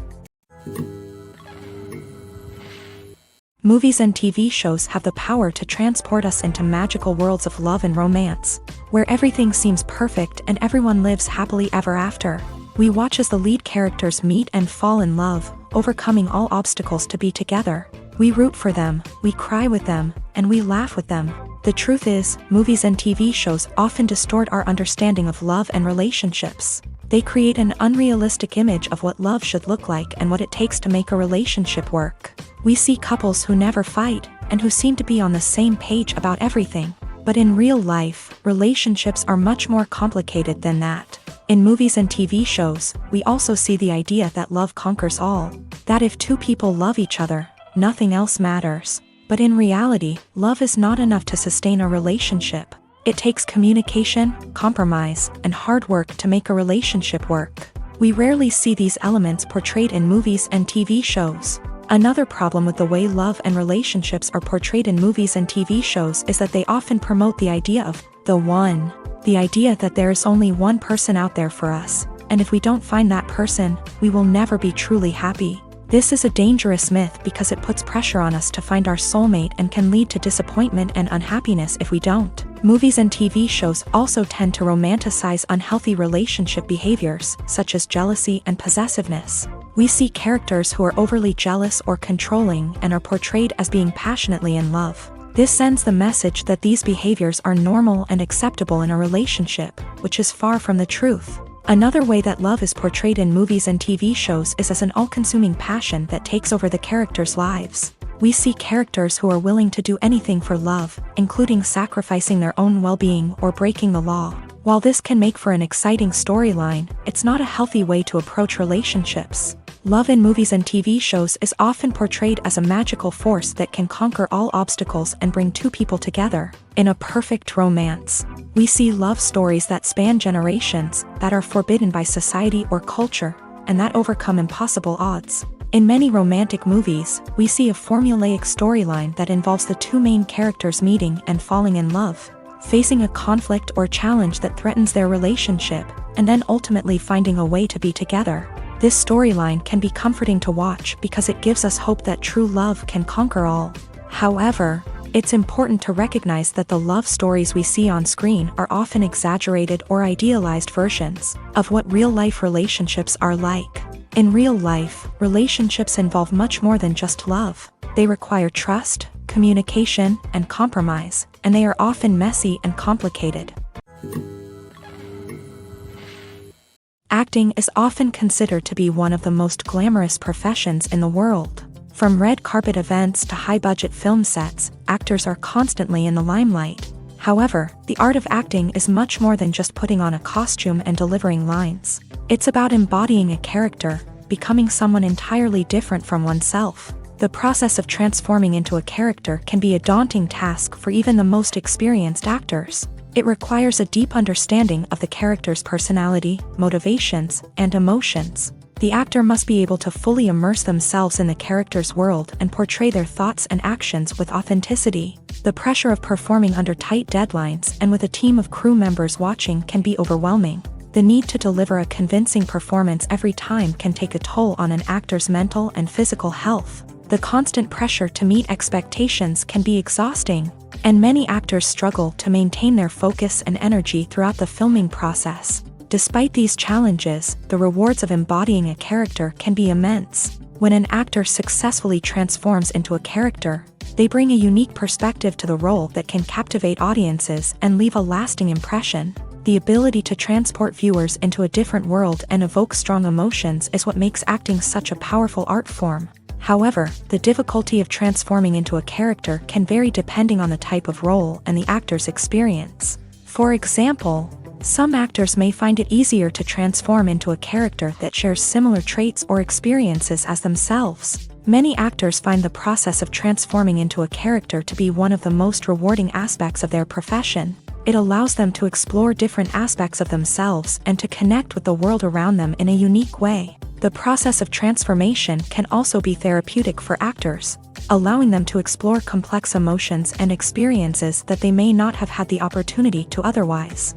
Movies and TV shows have the power to transport us into magical worlds of love and romance, where everything seems perfect and everyone lives happily ever after. We watch as the lead characters meet and fall in love, overcoming all obstacles to be together. We root for them, we cry with them, and we laugh with them. The truth is, movies and TV shows often distort our understanding of love and relationships. They create an unrealistic image of what love should look like and what it takes to make a relationship work. We see couples who never fight, and who seem to be on the same page about everything. But in real life, relationships are much more complicated than that. In movies and TV shows, we also see the idea that love conquers all. That if two people love each other, nothing else matters. But in reality, love is not enough to sustain a relationship. It takes communication, compromise, and hard work to make a relationship work. We rarely see these elements portrayed in movies and TV shows. Another problem with the way love and relationships are portrayed in movies and TV shows is that they often promote the idea of the one. The idea that there is only one person out there for us, and if we don't find that person, we will never be truly happy. This is a dangerous myth because it puts pressure on us to find our soulmate and can lead to disappointment and unhappiness if we don't. Movies and TV shows also tend to romanticize unhealthy relationship behaviors, such as jealousy and possessiveness. We see characters who are overly jealous or controlling and are portrayed as being passionately in love. This sends the message that these behaviors are normal and acceptable in a relationship, which is far from the truth. Another way that love is portrayed in movies and TV shows is as an all-consuming passion that takes over the characters' lives. We see characters who are willing to do anything for love, including sacrificing their own well-being or breaking the law. While this can make for an exciting storyline, it's not a healthy way to approach relationships. Love in movies and TV shows is often portrayed as a magical force that can conquer all obstacles and bring two people together. In a perfect romance, we see love stories that span generations, that are forbidden by society or culture, and that overcome impossible odds. In many romantic movies, we see a formulaic storyline that involves the two main characters meeting and falling in love, facing a conflict or challenge that threatens their relationship, and then ultimately finding a way to be together. This storyline can be comforting to watch because it gives us hope that true love can conquer all. However, it's important to recognize that the love stories we see on screen are often exaggerated or idealized versions of what real-life relationships are like. In real life, relationships involve much more than just love. They require trust, communication, and compromise, and they are often messy and complicated. Acting is often considered to be one of the most glamorous professions in the world. From red carpet events to high-budget film sets, actors are constantly in the limelight. However, the art of acting is much more than just putting on a costume and delivering lines. It's about embodying a character, becoming someone entirely different from oneself. The process of transforming into a character can be a daunting task for even the most experienced actors. It requires a deep understanding of the character's personality, motivations, and emotions. The actor must be able to fully immerse themselves in the character's world and portray their thoughts and actions with authenticity. The pressure of performing under tight deadlines and with a team of crew members watching can be overwhelming. The need to deliver a convincing performance every time can take a toll on an actor's mental and physical health. The constant pressure to meet expectations can be exhausting, and many actors struggle to maintain their focus and energy throughout the filming process. Despite these challenges, the rewards of embodying a character can be immense. When an actor successfully transforms into a character, they bring a unique perspective to the role that can captivate audiences and leave a lasting impression. The ability to transport viewers into a different world and evoke strong emotions is what makes acting such a powerful art form. However, the difficulty of transforming into a character can vary depending on the type of role and the actor's experience. For example, some actors may find it easier to transform into a character that shares similar traits or experiences as themselves. Many actors find the process of transforming into a character to be one of the most rewarding aspects of their profession. It allows them to explore different aspects of themselves and to connect with the world around them in a unique way. The process of transformation can also be therapeutic for actors, allowing them to explore complex emotions and experiences that they may not have had the opportunity to otherwise.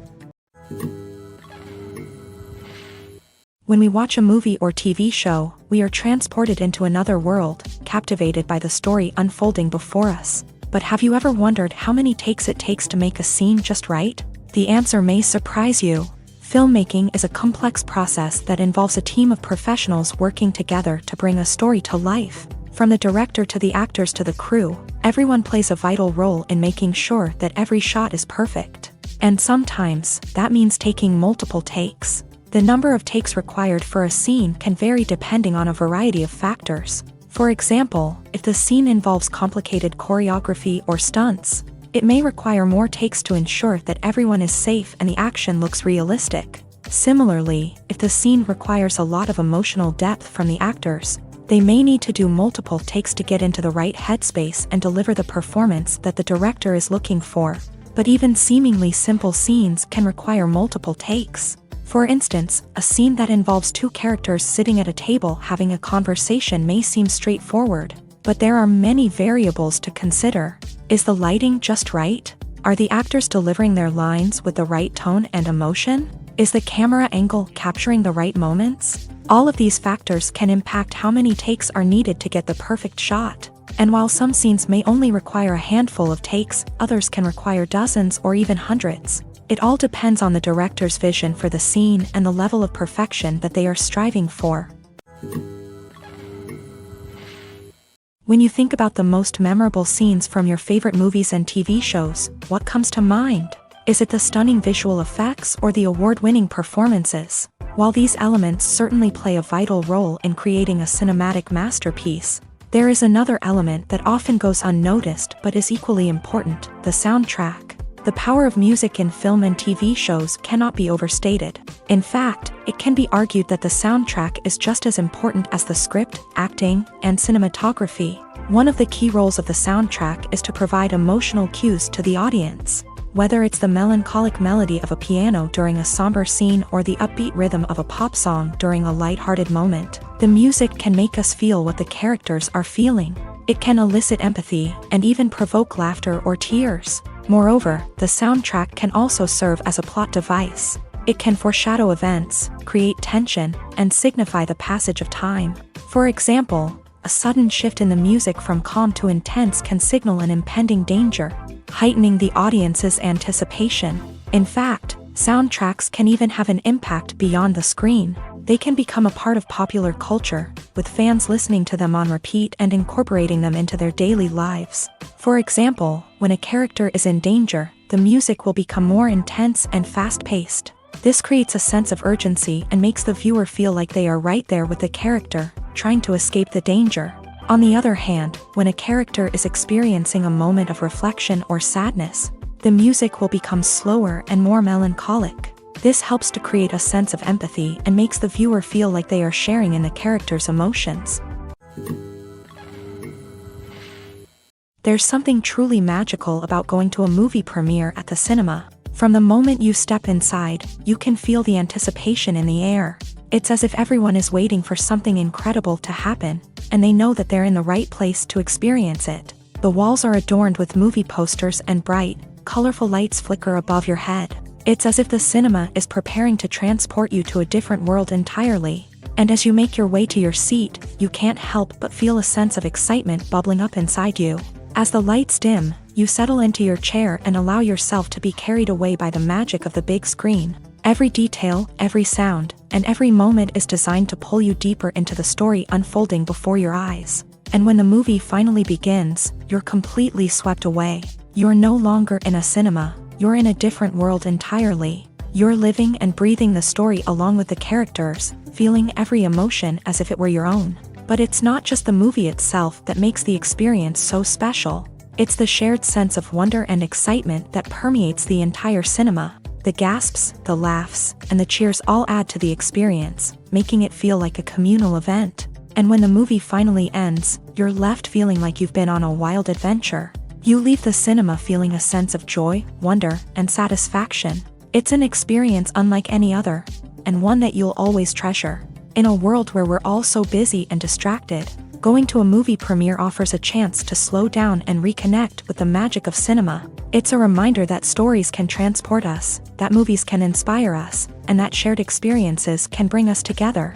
When we watch a movie or TV show, we are transported into another world, captivated by the story unfolding before us. But have you ever wondered how many takes it takes to make a scene just right? The answer may surprise you. Filmmaking is a complex process that involves a team of professionals working together to bring a story to life. From the director to the actors to the crew, everyone plays a vital role in making sure that every shot is perfect. And sometimes, that means taking multiple takes. The number of takes required for a scene can vary depending on a variety of factors. For example, if the scene involves complicated choreography or stunts, it may require more takes to ensure that everyone is safe and the action looks realistic. Similarly, if the scene requires a lot of emotional depth from the actors, they may need to do multiple takes to get into the right headspace and deliver the performance that the director is looking for. But even seemingly simple scenes can require multiple takes. For instance, a scene that involves two characters sitting at a table having a conversation may seem straightforward, but there are many variables to consider. Is the lighting just right? Are the actors delivering their lines with the right tone and emotion? Is the camera angle capturing the right moments? All of these factors can impact how many takes are needed to get the perfect shot. And while some scenes may only require a handful of takes, others can require dozens or even hundreds. It all depends on the director's vision for the scene and the level of perfection that they are striving for. When you think about the most memorable scenes from your favorite movies and TV shows, what comes to mind? Is it the stunning visual effects or the award-winning performances? While these elements certainly play a vital role in creating a cinematic masterpiece, there is another element that often goes unnoticed but is equally important: the soundtrack. The power of music in film and TV shows cannot be overstated. In fact, it can be argued that the soundtrack is just as important as the script, acting, and cinematography. One of the key roles of the soundtrack is to provide emotional cues to the audience. Whether it's the melancholic melody of a piano during a somber scene or the upbeat rhythm of a pop song during a lighthearted moment, the music can make us feel what the characters are feeling. It can elicit empathy and even provoke laughter or tears. Moreover, the soundtrack can also serve as a plot device. It can foreshadow events, create tension, and signify the passage of time. For example, a sudden shift in the music from calm to intense can signal an impending danger, heightening the audience's anticipation. In fact, soundtracks can even have an impact beyond the screen. They can become a part of popular culture, with fans listening to them on repeat and incorporating them into their daily lives. For example, when a character is in danger, the music will become more intense and fast-paced. This creates a sense of urgency and makes the viewer feel like they are right there with the character, trying to escape the danger. On the other hand, when a character is experiencing a moment of reflection or sadness, the music will become slower and more melancholic. This helps to create a sense of empathy and makes the viewer feel like they are sharing in the character's emotions. There's something truly magical about going to a movie premiere at the cinema. From the moment you step inside, you can feel the anticipation in the air. It's as if everyone is waiting for something incredible to happen, and they know that they're in the right place to experience it. The walls are adorned with movie posters and bright, colorful lights flicker above your head. It's as if the cinema is preparing to transport you to a different world entirely. And as you make your way to your seat, you can't help but feel a sense of excitement bubbling up inside you. As the lights dim, you settle into your chair and allow yourself to be carried away by the magic of the big screen. Every detail, every sound, and every moment is designed to pull you deeper into the story unfolding before your eyes. And when the movie finally begins, you're completely swept away. You're no longer in a cinema, you're in a different world entirely. You're living and breathing the story along with the characters, feeling every emotion as if it were your own. But it's not just the movie itself that makes the experience so special. It's the shared sense of wonder and excitement that permeates the entire cinema. The gasps, the laughs, and the cheers all add to the experience, making it feel like a communal event. And when the movie finally ends, you're left feeling like you've been on a wild adventure. You leave the cinema feeling a sense of joy, wonder, and satisfaction. It's an experience unlike any other, and one that you'll always treasure. In a world where we're all so busy and distracted, going to a movie premiere offers a chance to slow down and reconnect with the magic of cinema. It's a reminder that stories can transport us, that movies can inspire us, and that shared experiences can bring us together.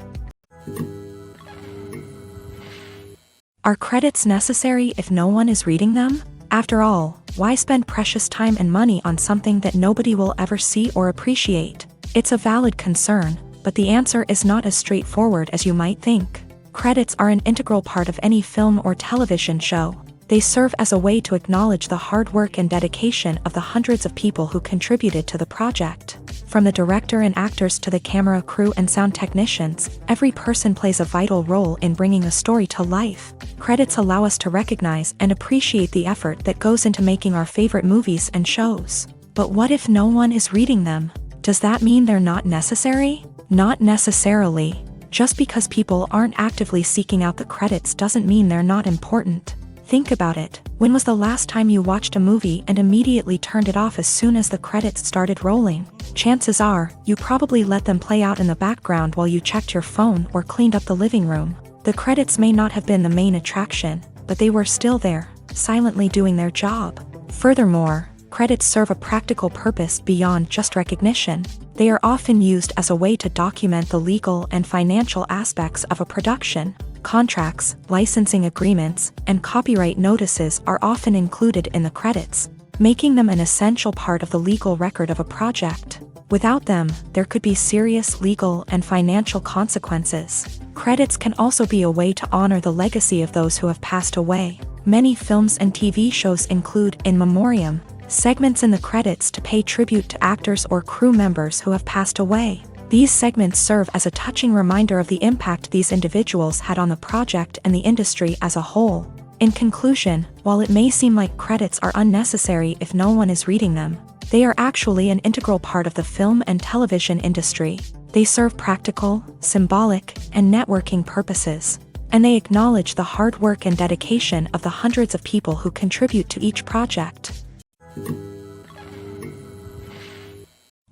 Are credits necessary if no one is reading them? After all, why spend precious time and money on something that nobody will ever see or appreciate? It's a valid concern, but the answer is not as straightforward as you might think. Credits are an integral part of any film or television show. They serve as a way to acknowledge the hard work and dedication of the hundreds of people who contributed to the project. From the director and actors to the camera crew and sound technicians, every person plays a vital role in bringing a story to life. Credits allow us to recognize and appreciate the effort that goes into making our favorite movies and shows. But what if no one is reading them? Does that mean they're not necessary? Not necessarily. Just because people aren't actively seeking out the credits doesn't mean they're not important. Think about it. When was the last time you watched a movie and immediately turned it off as soon as the credits started rolling? Chances are, you probably let them play out in the background while you checked your phone or cleaned up the living room. The credits may not have been the main attraction, but they were still there, silently doing their job. Furthermore, credits serve a practical purpose beyond just recognition. They are often used as a way to document the legal and financial aspects of a production. Contracts, licensing agreements, and copyright notices are often included in the credits, making them an essential part of the legal record of a project. Without them, there could be serious legal and financial consequences. Credits can also be a way to honor the legacy of those who have passed away. Many films and TV shows include in memoriam segments in the credits to pay tribute to actors or crew members who have passed away. These segments serve as a touching reminder of the impact these individuals had on the project and the industry as a whole. In conclusion, while it may seem like credits are unnecessary if no one is reading them, they are actually an integral part of the film and television industry. They serve practical, symbolic, and networking purposes, and they acknowledge the hard work and dedication of the hundreds of people who contribute to each project.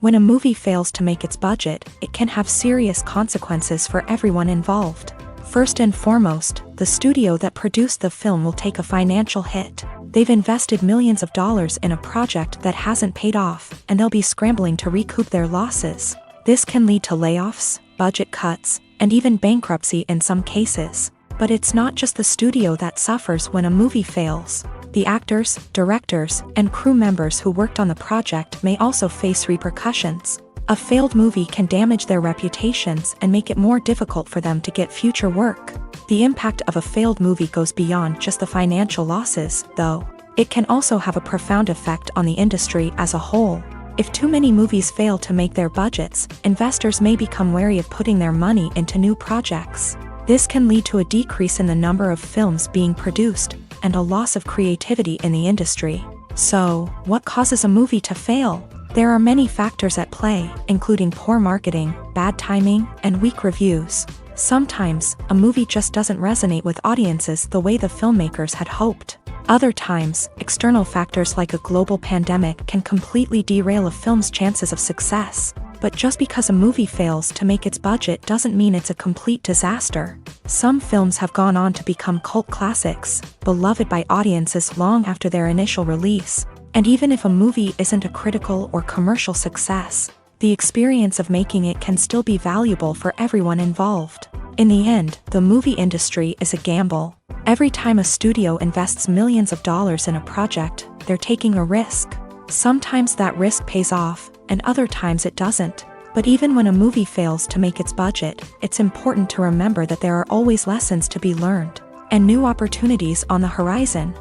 When a movie fails to make its budget, it can have serious consequences for everyone involved. First and foremost, the studio that produced the film will take a financial hit. They've invested millions of dollars in a project that hasn't paid off, and they'll be scrambling to recoup their losses. This can lead to layoffs, budget cuts, and even bankruptcy in some cases. But it's not just the studio that suffers when a movie fails. The actors, directors, and crew members who worked on the project may also face repercussions. A failed movie can damage their reputations and make it more difficult for them to get future work. The impact of a failed movie goes beyond just the financial losses, though. It can also have a profound effect on the industry as a whole. If too many movies fail to make their budgets, investors may become wary of putting their money into new projects. This can lead to a decrease in the number of films being produced, and a loss of creativity in the industry. So, what causes a movie to fail? There are many factors at play, including poor marketing, bad timing, and weak reviews. Sometimes, a movie just doesn't resonate with audiences the way the filmmakers had hoped. Other times, external factors like a global pandemic can completely derail a film's chances of success. But just because a movie fails to make its budget doesn't mean it's a complete disaster. Some films have gone on to become cult classics, beloved by audiences long after their initial release. And even if a movie isn't a critical or commercial success, the experience of making it can still be valuable for everyone involved. In the end, the movie industry is a gamble. Every time a studio invests millions of dollars in a project, they're taking a risk. Sometimes that risk pays off, and other times it doesn't. But even when a movie fails to make its budget, it's important to remember that there are always lessons to be learned, and new opportunities on the horizon.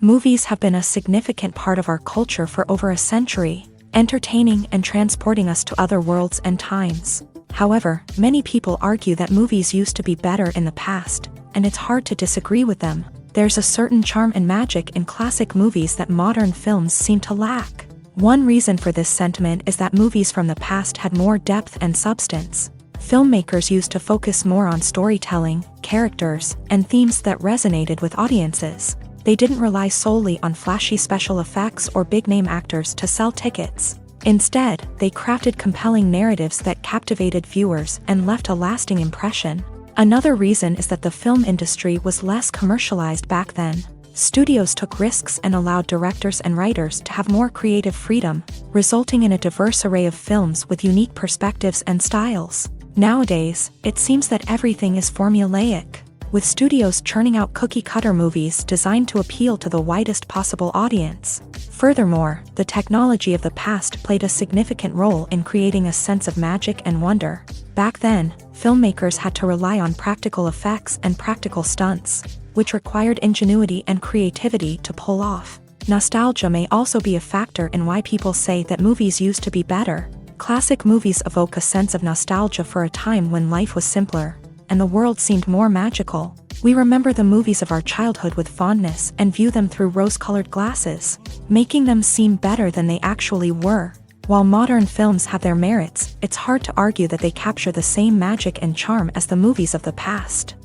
Movies have been a significant part of our culture for over a century, entertaining and transporting us to other worlds and times. However, many people argue that movies used to be better in the past, and it's hard to disagree with them. There's a certain charm and magic in classic movies that modern films seem to lack. One reason for this sentiment is that movies from the past had more depth and substance. Filmmakers used to focus more on storytelling, characters, and themes that resonated with audiences. They didn't rely solely on flashy special effects or big-name actors to sell tickets. Instead, they crafted compelling narratives that captivated viewers and left a lasting impression. Another reason is that the film industry was less commercialized back then. Studios took risks and allowed directors and writers to have more creative freedom, resulting in a diverse array of films with unique perspectives and styles. Nowadays, it seems that everything is formulaic, with studios churning out cookie-cutter movies designed to appeal to the widest possible audience. Furthermore, the technology of the past played a significant role in creating a sense of magic and wonder. Back then, filmmakers had to rely on practical effects and practical stunts, which required ingenuity and creativity to pull off. Nostalgia may also be a factor in why people say that movies used to be better. Classic movies evoke a sense of nostalgia for a time when life was simpler, and the world seemed more magical. We remember the movies of our childhood with fondness and view them through rose-colored glasses, making them seem better than they actually were. While modern films have their merits, it's hard to argue that they capture the same magic and charm as the movies of the past.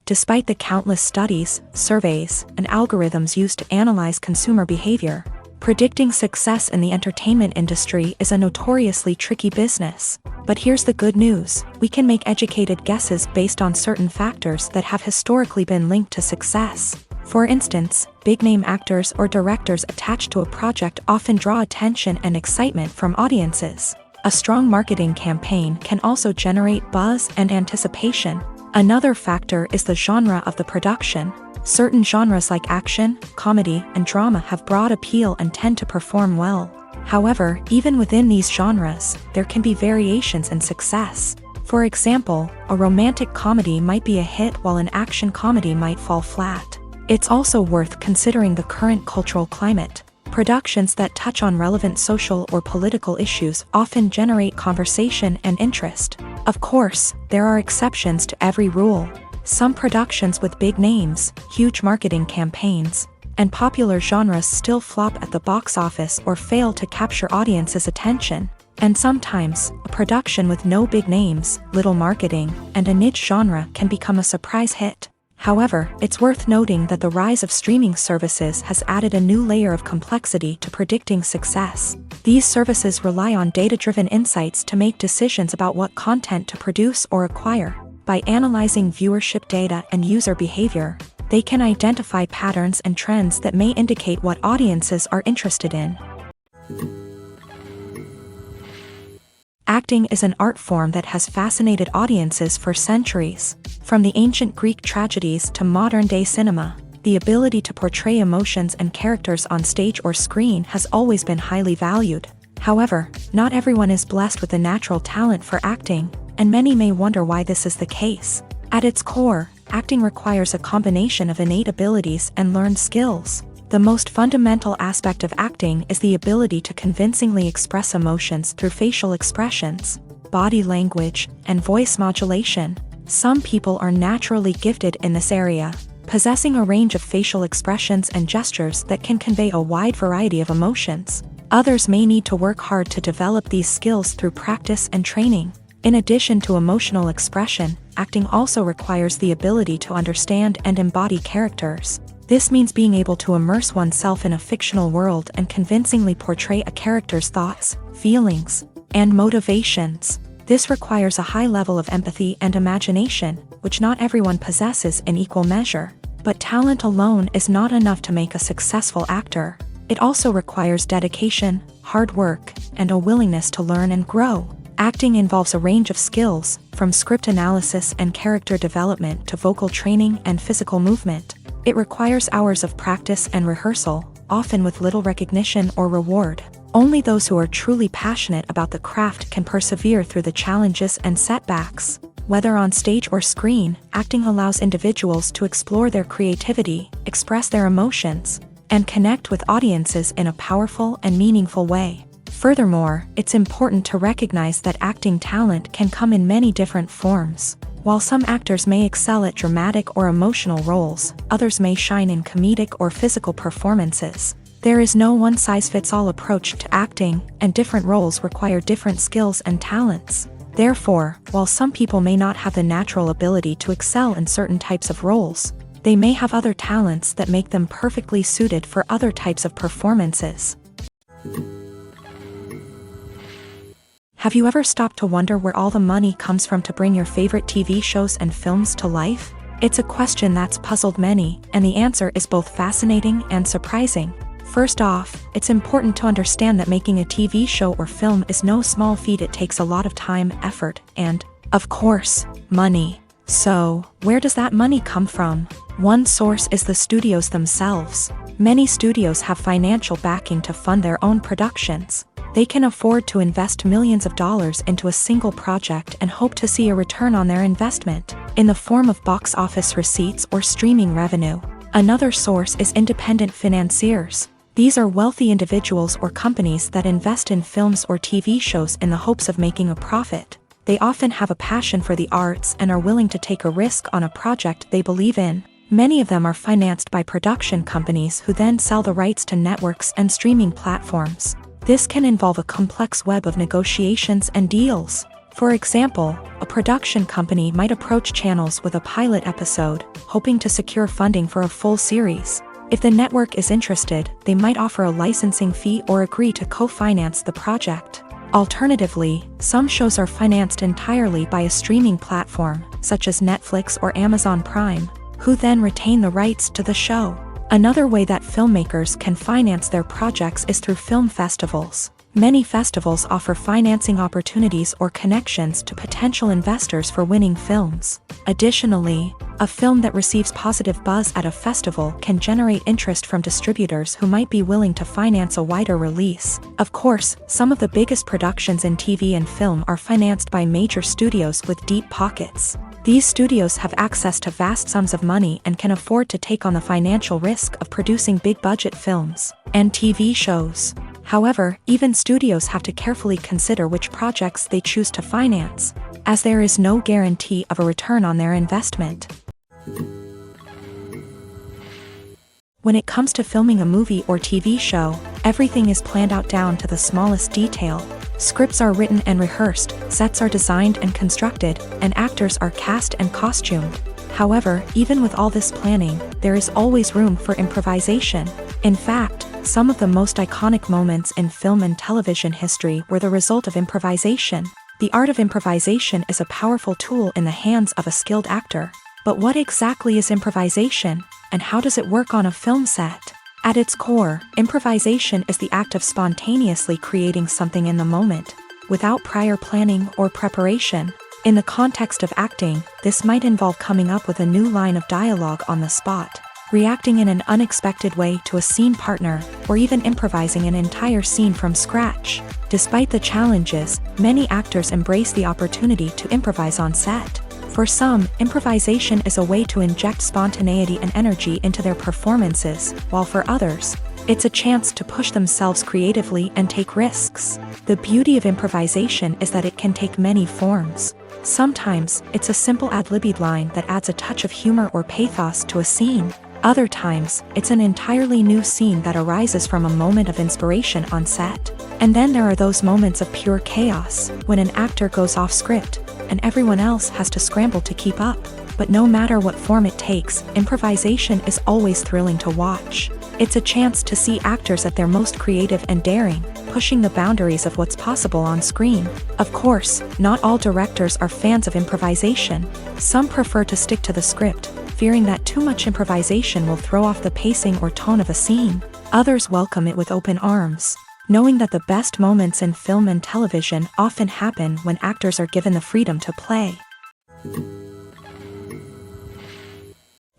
Despite the countless studies, surveys, and algorithms used to analyze consumer behavior, predicting success in the entertainment industry is a notoriously tricky business. But here's the good news: we can make educated guesses based on certain factors that have historically been linked to success. For instance, big-name actors or directors attached to a project often draw attention and excitement from audiences. A strong marketing campaign can also generate buzz and anticipation. Another factor is the genre of the production. Certain genres like action, comedy, and drama have broad appeal and tend to perform well. However, even within these genres, there can be variations in success. For example, a romantic comedy might be a hit while an action comedy might fall flat. It's also worth considering the current cultural climate. Productions that touch on relevant social or political issues often generate conversation and interest. Of course, there are exceptions to every rule. Some productions with big names, huge marketing campaigns, and popular genres still flop at the box office or fail to capture audiences' attention. And sometimes, a production with no big names, little marketing, and a niche genre can become a surprise hit. However, it's worth noting that the rise of streaming services has added a new layer of complexity to predicting success. These services rely on data-driven insights to make decisions about what content to produce or acquire. By analyzing viewership data and user behavior, they can identify patterns and trends that may indicate what audiences are interested in. Acting is an art form that has fascinated audiences for centuries. From the ancient Greek tragedies to modern-day cinema, the ability to portray emotions and characters on stage or screen has always been highly valued. However, not everyone is blessed with a natural talent for acting, and many may wonder why this is the case. At its core, acting requires a combination of innate abilities and learned skills. The most fundamental aspect of acting is the ability to convincingly express emotions through facial expressions, body language, and voice modulation. Some people are naturally gifted in this area, possessing a range of facial expressions and gestures that can convey a wide variety of emotions. Others may need to work hard to develop these skills through practice and training. In addition to emotional expression, acting also requires the ability to understand and embody characters. This means being able to immerse oneself in a fictional world and convincingly portray a character's thoughts, feelings, and motivations. This requires a high level of empathy and imagination, which not everyone possesses in equal measure. But talent alone is not enough to make a successful actor. It also requires dedication, hard work, and a willingness to learn and grow. Acting involves a range of skills, from script analysis and character development to vocal training and physical movement. It requires hours of practice and rehearsal, often with little recognition or reward. Only those who are truly passionate about the craft can persevere through the challenges and setbacks. Whether on stage or screen, acting allows individuals to explore their creativity, express their emotions, and connect with audiences in a powerful and meaningful way. Furthermore, it's important to recognize that acting talent can come in many different forms. While some actors may excel at dramatic or emotional roles, others may shine in comedic or physical performances. There is no one-size-fits-all approach to acting, and different roles require different skills and talents. Therefore, while some people may not have the natural ability to excel in certain types of roles, they may have other talents that make them perfectly suited for other types of performances. Have you ever stopped to wonder where all the money comes from to bring your favorite TV shows and films to life? It's a question that's puzzled many, and the answer is both fascinating and surprising. First off, it's important to understand that making a TV show or film is no small feat. It takes a lot of time, effort, and, of course, money. So, where does that money come from? One source is the studios themselves. Many studios have financial backing to fund their own productions. They can afford to invest millions of dollars into a single project and hope to see a return on their investment, in the form of box office receipts or streaming revenue. Another source is independent financiers. These are wealthy individuals or companies that invest in films or TV shows in the hopes of making a profit. They often have a passion for the arts and are willing to take a risk on a project they believe in. Many of them are financed by production companies who then sell the rights to networks and streaming platforms. This can involve a complex web of negotiations and deals. For example, a production company might approach channels with a pilot episode, hoping to secure funding for a full series. If the network is interested, they might offer a licensing fee or agree to co-finance the project. Alternatively, some shows are financed entirely by a streaming platform, such as Netflix or Amazon Prime, who then retain the rights to the show. Another way that filmmakers can finance their projects is through film festivals. Many festivals offer financing opportunities or connections to potential investors for winning films. Additionally, a film that receives positive buzz at a festival can generate interest from distributors who might be willing to finance a wider release. Of course, some of the biggest productions in TV and film are financed by major studios with deep pockets. These studios have access to vast sums of money and can afford to take on the financial risk of producing big-budget films and TV shows. However, even studios have to carefully consider which projects they choose to finance, as there is no guarantee of a return on their investment. When it comes to filming a movie or TV show, everything is planned out down to the smallest detail. Scripts are written and rehearsed, sets are designed and constructed, and actors are cast and costumed. However, even with all this planning, there is always room for improvisation. In fact, some of the most iconic moments in film and television history were the result of improvisation. The art of improvisation is a powerful tool in the hands of a skilled actor. But what exactly is improvisation, and how does it work on a film set? At its core, improvisation is the act of spontaneously creating something in the moment, without prior planning or preparation. In the context of acting, this might involve coming up with a new line of dialogue on the spot, reacting in an unexpected way to a scene partner, or even improvising an entire scene from scratch. Despite the challenges, many actors embrace the opportunity to improvise on set. For some, improvisation is a way to inject spontaneity and energy into their performances, while for others, it's a chance to push themselves creatively and take risks. The beauty of improvisation is that it can take many forms. Sometimes, it's a simple ad-libbed line that adds a touch of humor or pathos to a scene. Other times, it's an entirely new scene that arises from a moment of inspiration on set. And then there are those moments of pure chaos, when an actor goes off script, and everyone else has to scramble to keep up. But no matter what form it takes, improvisation is always thrilling to watch. It's a chance to see actors at their most creative and daring, pushing the boundaries of what's possible on screen. Of course, not all directors are fans of improvisation. Some prefer to stick to the script, fearing that too much improvisation will throw off the pacing or tone of a scene. Others welcome it with open arms, knowing that the best moments in film and television often happen when actors are given the freedom to play.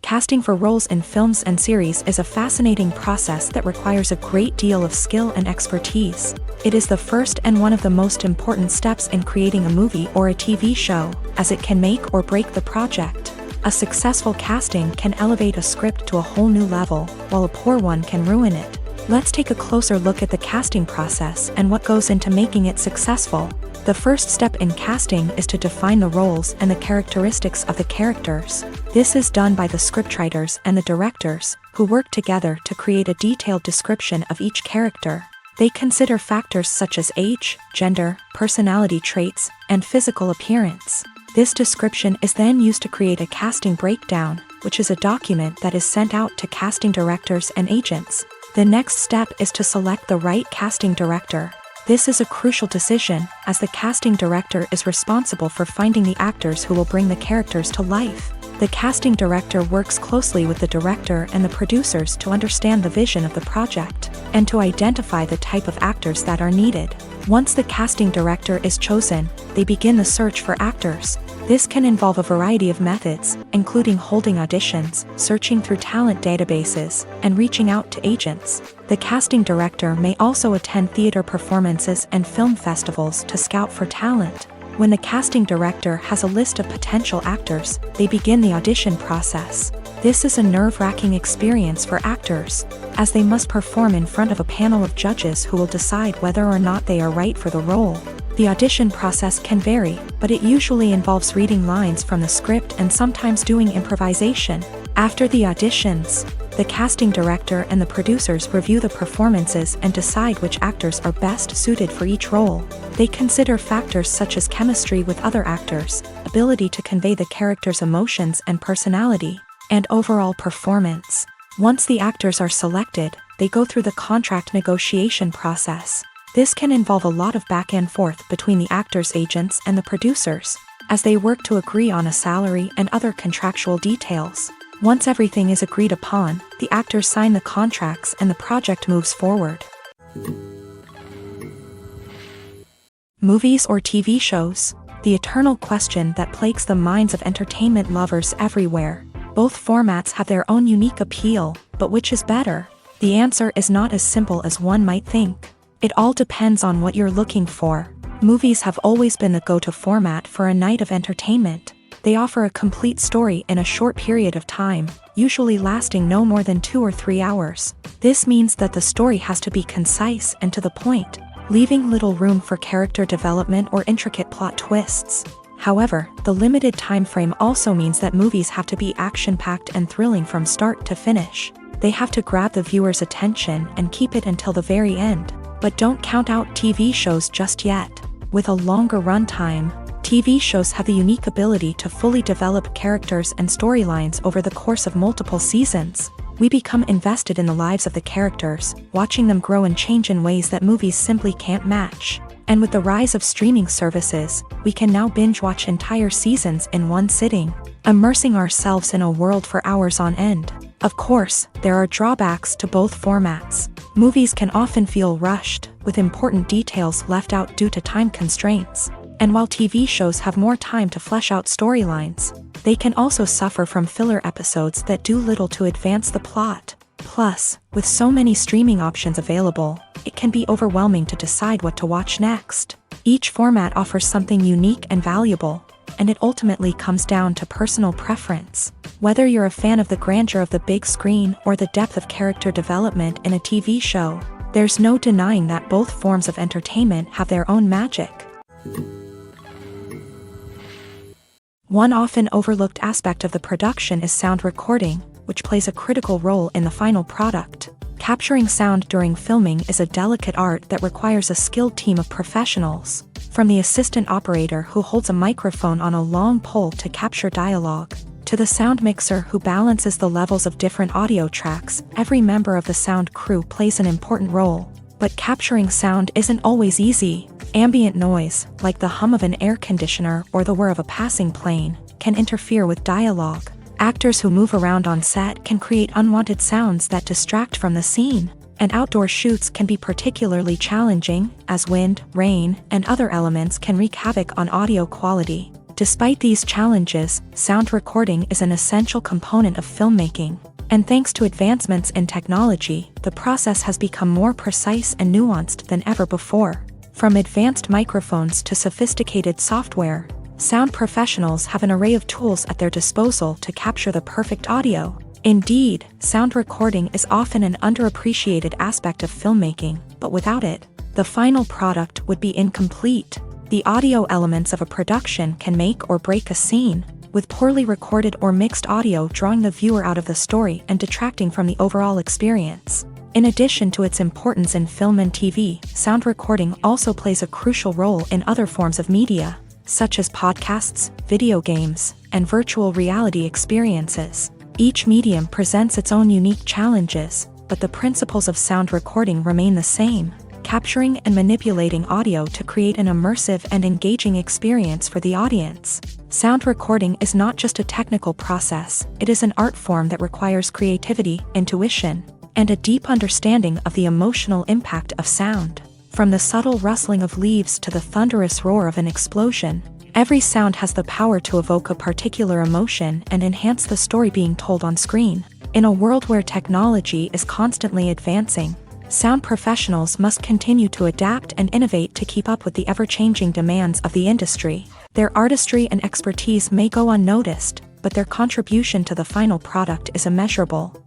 Casting for roles in films and series is a fascinating process that requires a great deal of skill and expertise. It is the first and one of the most important steps in creating a movie or a TV show, as it can make or break the project. A successful casting can elevate a script to a whole new level, while a poor one can ruin it. Let's take a closer look at the casting process and what goes into making it successful. The first step in casting is to define the roles and the characteristics of the characters. This is done by the scriptwriters and the directors, who work together to create a detailed description of each character. They consider factors such as age, gender, personality traits, and physical appearance. This description is then used to create a casting breakdown, which is a document that is sent out to casting directors and agents. The next step is to select the right casting director. This is a crucial decision, as the casting director is responsible for finding the actors who will bring the characters to life. The casting director works closely with the director and the producers to understand the vision of the project, and to identify the type of actors that are needed. Once the casting director is chosen, they begin the search for actors. This can involve a variety of methods, including holding auditions, searching through talent databases, and reaching out to agents. The casting director may also attend theater performances and film festivals to scout for talent. When the casting director has a list of potential actors, they begin the audition process. This is a nerve-wracking experience for actors, as they must perform in front of a panel of judges who will decide whether or not they are right for the role. The audition process can vary, but it usually involves reading lines from the script and sometimes doing improvisation. After the auditions, the casting director and the producers review the performances and decide which actors are best suited for each role. They consider factors such as chemistry with other actors, ability to convey the character's emotions and personality, and overall performance. Once the actors are selected, they go through the contract negotiation process. This can involve a lot of back and forth between the actors' agents and the producers, as they work to agree on a salary and other contractual details. Once everything is agreed upon, the actors sign the contracts and the project moves forward. Movies or TV shows? The eternal question that plagues the minds of entertainment lovers everywhere. Both formats have their own unique appeal, but which is better? The answer is not as simple as one might think. It all depends on what you're looking for. Movies have always been the go-to format for a night of entertainment. They offer a complete story in a short period of time, usually lasting no more than 2 or 3 hours. This means that the story has to be concise and to the point, leaving little room for character development or intricate plot twists. However, the limited time frame also means that movies have to be action-packed and thrilling from start to finish. They have to grab the viewer's attention and keep it until the very end. But don't count out TV shows just yet. With a longer runtime, TV shows have the unique ability to fully develop characters and storylines over the course of multiple seasons. We become invested in the lives of the characters, watching them grow and change in ways that movies simply can't match. And with the rise of streaming services, we can now binge-watch entire seasons in one sitting, immersing ourselves in a world for hours on end. Of course, there are drawbacks to both formats. Movies can often feel rushed, with important details left out due to time constraints. And while TV shows have more time to flesh out storylines, they can also suffer from filler episodes that do little to advance the plot. Plus, with so many streaming options available, it can be overwhelming to decide what to watch next. Each format offers something unique and valuable, and it ultimately comes down to personal preference. Whether you're a fan of the grandeur of the big screen or the depth of character development in a TV show, there's no denying that both forms of entertainment have their own magic. One often overlooked aspect of the production is sound recording. which plays a critical role in the final product. Capturing sound during filming is a delicate art that requires a skilled team of professionals, from the assistant operator who holds a microphone on a long pole to capture dialogue, to the sound mixer who balances the levels of different audio tracks. Every member of the sound crew plays an important role. But capturing sound isn't always easy. Ambient noise, like the hum of an air conditioner or the whir of a passing plane, can interfere with dialogue. Actors who move around on set can create unwanted sounds that distract from the scene. And outdoor shoots can be particularly challenging, as wind, rain, and other elements can wreak havoc on audio quality. Despite these challenges, sound recording is an essential component of filmmaking. And thanks to advancements in technology, the process has become more precise and nuanced than ever before. From advanced microphones to sophisticated software, sound professionals have an array of tools at their disposal to capture the perfect audio. Indeed, sound recording is often an underappreciated aspect of filmmaking, but without it, the final product would be incomplete. The audio elements of a production can make or break a scene, with poorly recorded or mixed audio drawing the viewer out of the story and detracting from the overall experience. In addition to its importance in film and TV, sound recording also plays a crucial role in other forms of media, such as podcasts, video games, and virtual reality experiences. Each medium presents its own unique challenges, but the principles of sound recording remain the same: capturing and manipulating audio to create an immersive and engaging experience for the audience. Sound recording is not just a technical process, it is an art form that requires creativity, intuition, and a deep understanding of the emotional impact of sound. From the subtle rustling of leaves to the thunderous roar of an explosion, every sound has the power to evoke a particular emotion and enhance the story being told on screen. In a world where technology is constantly advancing, sound professionals must continue to adapt and innovate to keep up with the ever-changing demands of the industry. Their artistry and expertise may go unnoticed, but their contribution to the final product is immeasurable.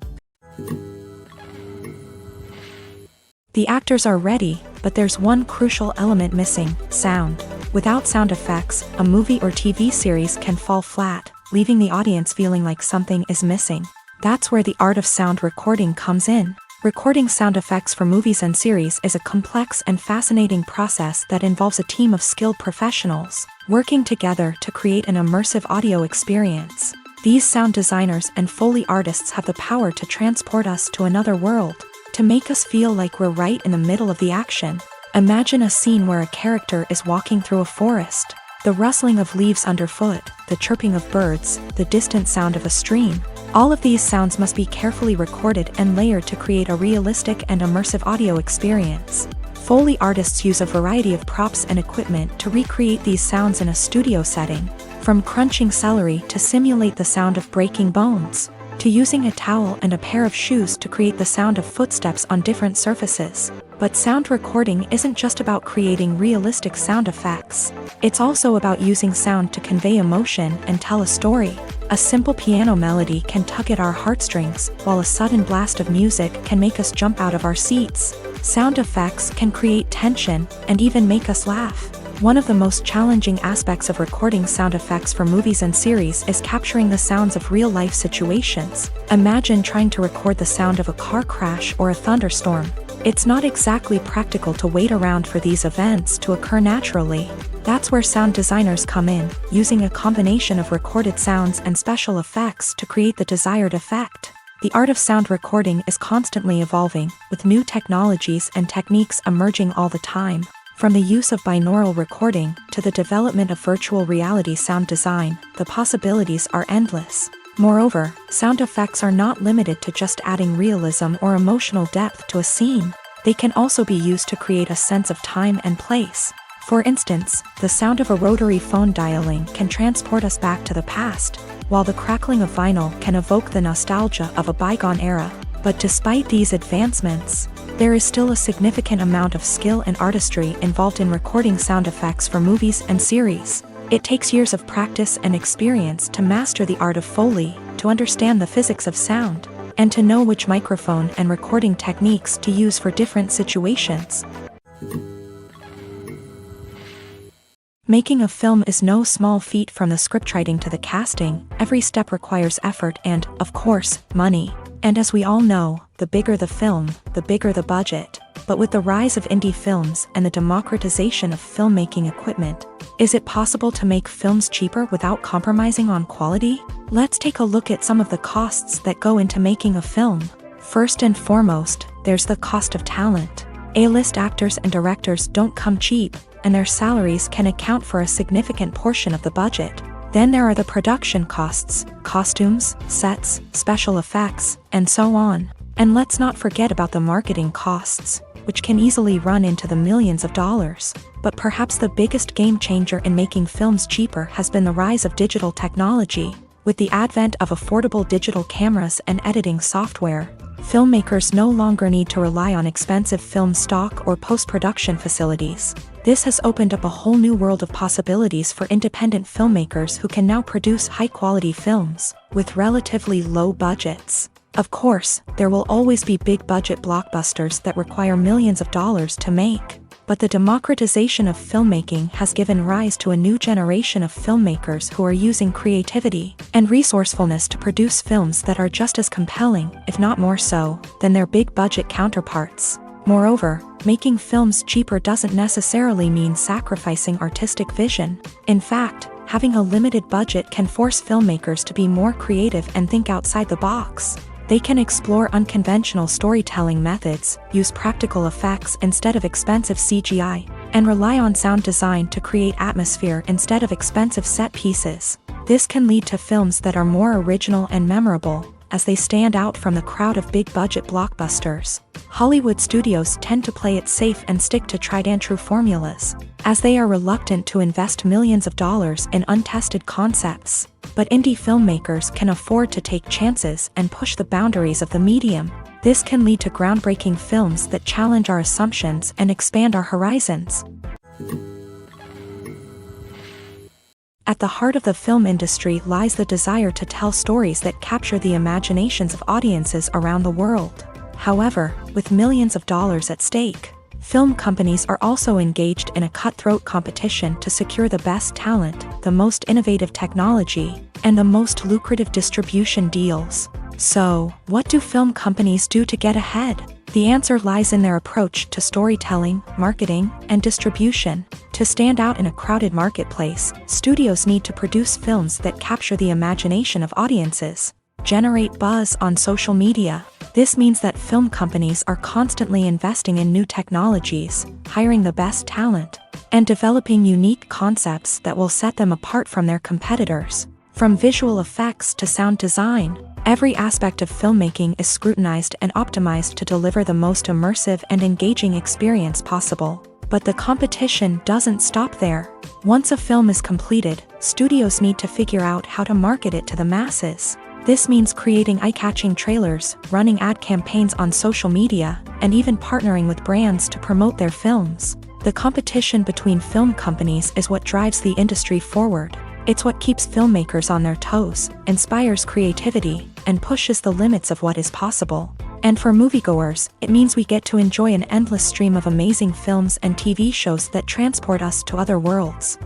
The actors are ready, but there's one crucial element missing: sound. Without sound effects, a movie or TV series can fall flat, leaving the audience feeling like something is missing. That's where the art of sound recording comes in. Recording sound effects for movies and series is a complex and fascinating process that involves a team of skilled professionals working together to create an immersive audio experience. These sound designers and Foley artists have the power to transport us to another world, to make us feel like we're right in the middle of the action. Imagine a scene where a character is walking through a forest. The rustling of leaves underfoot, the chirping of birds, the distant sound of a stream. All of these sounds must be carefully recorded and layered to create a realistic and immersive audio experience. Foley artists use a variety of props and equipment to recreate these sounds in a studio setting, from crunching celery to simulate the sound of breaking bones, to using a towel and a pair of shoes to create the sound of footsteps on different surfaces. But sound recording isn't just about creating realistic sound effects. It's also about using sound to convey emotion and tell a story. A simple piano melody can tug at our heartstrings, while a sudden blast of music can make us jump out of our seats. Sound effects can create tension and even make us laugh. One of the most challenging aspects of recording sound effects for movies and series is capturing the sounds of real-life situations. Imagine trying to record the sound of a car crash or a thunderstorm. It's not exactly practical to wait around for these events to occur naturally. That's where sound designers come in, using a combination of recorded sounds and special effects to create the desired effect. The art of sound recording is constantly evolving, with new technologies and techniques emerging all the time. From the use of binaural recording to the development of virtual reality sound design, the possibilities are endless. Moreover, sound effects are not limited to just adding realism or emotional depth to a scene. They can also be used to create a sense of time and place. For instance, the sound of a rotary phone dialing can transport us back to the past, while the crackling of vinyl can evoke the nostalgia of a bygone era. But despite these advancements, there is still a significant amount of skill and artistry involved in recording sound effects for movies and series. It takes years of practice and experience to master the art of Foley, to understand the physics of sound, and to know which microphone and recording techniques to use for different situations. Making a film is no small feat. From the scriptwriting to the casting, every step requires effort and, of course, money. And as we all know, the bigger the film, the bigger the budget. But with the rise of indie films and the democratization of filmmaking equipment, is it possible to make films cheaper without compromising on quality? Let's take a look at some of the costs that go into making a film. First and foremost, there's the cost of talent. A-list actors and directors don't come cheap, and their salaries can account for a significant portion of the budget. Then there are the production costs, costumes, sets, special effects, and so on. And let's not forget about the marketing costs, which can easily run into the millions of dollars. But perhaps the biggest game changer in making films cheaper has been the rise of digital technology. With the advent of affordable digital cameras and editing software, filmmakers no longer need to rely on expensive film stock or post-production facilities. This has opened up a whole new world of possibilities for independent filmmakers who can now produce high-quality films with relatively low budgets. Of course, there will always be big-budget blockbusters that require millions of dollars to make. But the democratization of filmmaking has given rise to a new generation of filmmakers who are using creativity and resourcefulness to produce films that are just as compelling, if not more so, than their big-budget counterparts. Moreover, making films cheaper doesn't necessarily mean sacrificing artistic vision. In fact, having a limited budget can force filmmakers to be more creative and think outside the box. They can explore unconventional storytelling methods, use practical effects instead of expensive CGI, and rely on sound design to create atmosphere instead of expensive set pieces. This can lead to films that are more original and memorable, as they stand out from the crowd of big-budget blockbusters. Hollywood studios tend to play it safe and stick to tried-and-true formulas, as they are reluctant to invest millions of dollars in untested concepts. But indie filmmakers can afford to take chances and push the boundaries of the medium. This can lead to groundbreaking films that challenge our assumptions and expand our horizons. At the heart of the film industry lies the desire to tell stories that capture the imaginations of audiences around the world. However, with millions of dollars at stake, film companies are also engaged in a cutthroat competition to secure the best talent, the most innovative technology, and the most lucrative distribution deals. So, what do film companies do to get ahead? The answer lies in their approach to storytelling, marketing, and distribution. To stand out in a crowded marketplace, studios need to produce films that capture the imagination of audiences, generate buzz on social media. This means that film companies are constantly investing in new technologies, hiring the best talent, and developing unique concepts that will set them apart from their competitors. From visual effects to sound design, every aspect of filmmaking is scrutinized and optimized to deliver the most immersive and engaging experience possible. But the competition doesn't stop there. Once a film is completed, studios need to figure out how to market it to the masses. This means creating eye-catching trailers, running ad campaigns on social media, and even partnering with brands to promote their films. The competition between film companies is what drives the industry forward. It's what keeps filmmakers on their toes, inspires creativity, and pushes the limits of what is possible. And for moviegoers, it means we get to enjoy an endless stream of amazing films and TV shows that transport us to other worlds.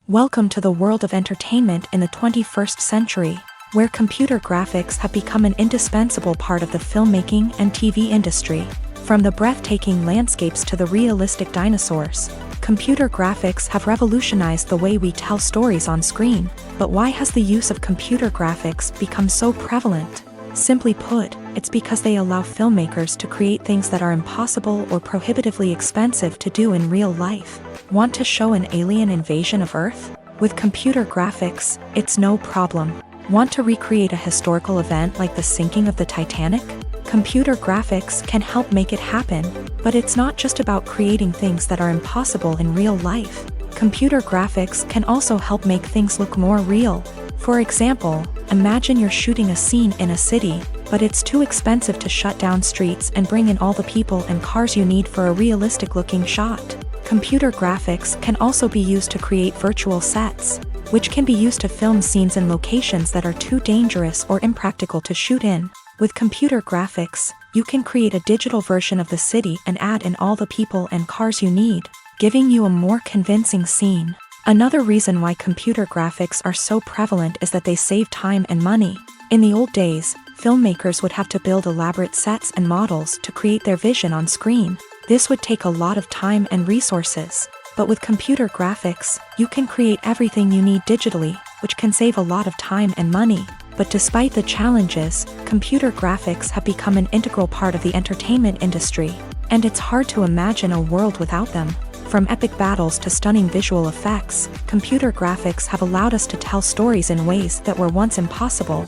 Welcome to the world of entertainment in the 21st century, where computer graphics have become an indispensable part of the filmmaking and TV industry. From the breathtaking landscapes to the realistic dinosaurs, computer graphics have revolutionized the way we tell stories on screen. But why has the use of computer graphics become so prevalent? Simply put, it's because they allow filmmakers to create things that are impossible or prohibitively expensive to do in real life. Want to show an alien invasion of Earth? With computer graphics, it's no problem. Want to recreate a historical event like the sinking of the Titanic? Computer graphics can help make it happen, but it's not just about creating things that are impossible in real life. Computer graphics can also help make things look more real. For example, imagine you're shooting a scene in a city, but it's too expensive to shut down streets and bring in all the people and cars you need for a realistic-looking shot. Computer graphics can also be used to create virtual sets, which can be used to film scenes in locations that are too dangerous or impractical to shoot in. With computer graphics, you can create a digital version of the city and add in all the people and cars you need, giving you a more convincing scene. Another reason why computer graphics are so prevalent is that they save time and money. In the old days, filmmakers would have to build elaborate sets and models to create their vision on screen. This would take a lot of time and resources. But with computer graphics, you can create everything you need digitally, which can save a lot of time and money. But despite the challenges, computer graphics have become an integral part of the entertainment industry, and it's hard to imagine a world without them. From epic battles to stunning visual effects, computer graphics have allowed us to tell stories in ways that were once impossible.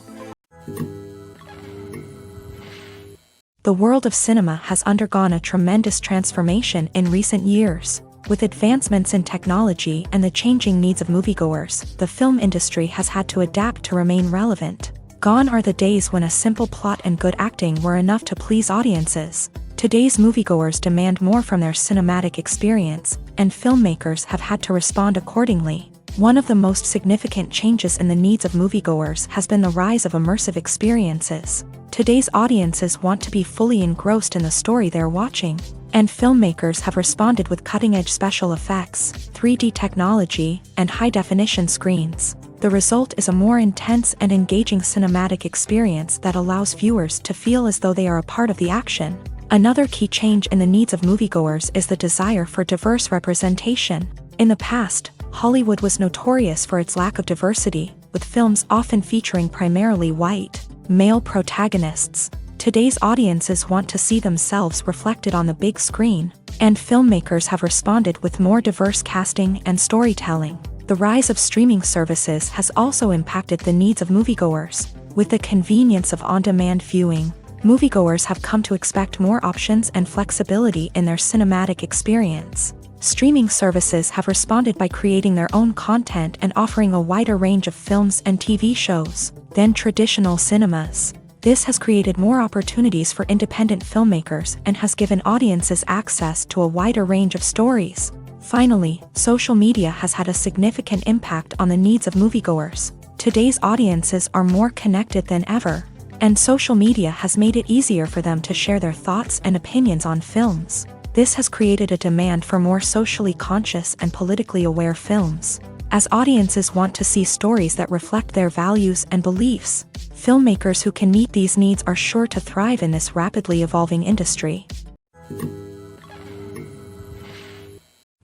The world of cinema has undergone a tremendous transformation in recent years. With advancements in technology and the changing needs of moviegoers, the film industry has had to adapt to remain relevant. Gone are the days when a simple plot and good acting were enough to please audiences. Today's moviegoers demand more from their cinematic experience, and filmmakers have had to respond accordingly. One of the most significant changes in the needs of moviegoers has been the rise of immersive experiences. Today's audiences want to be fully engrossed in the story they're watching, and filmmakers have responded with cutting-edge special effects, 3D technology, and high-definition screens. The result is a more intense and engaging cinematic experience that allows viewers to feel as though they are a part of the action. Another key change in the needs of moviegoers is the desire for diverse representation. In the past, Hollywood was notorious for its lack of diversity, with films often featuring primarily white, male protagonists. Today's audiences want to see themselves reflected on the big screen, and filmmakers have responded with more diverse casting and storytelling. The rise of streaming services has also impacted the needs of moviegoers. With the convenience of on-demand viewing, moviegoers have come to expect more options and flexibility in their cinematic experience. Streaming services have responded by creating their own content and offering a wider range of films and TV shows than traditional cinemas. This has created more opportunities for independent filmmakers and has given audiences access to a wider range of stories. Finally, social media has had a significant impact on the needs of moviegoers. Today's audiences are more connected than ever, and social media has made it easier for them to share their thoughts and opinions on films. This has created a demand for more socially conscious and politically aware films. As audiences want to see stories that reflect their values and beliefs, filmmakers who can meet these needs are sure to thrive in this rapidly evolving industry.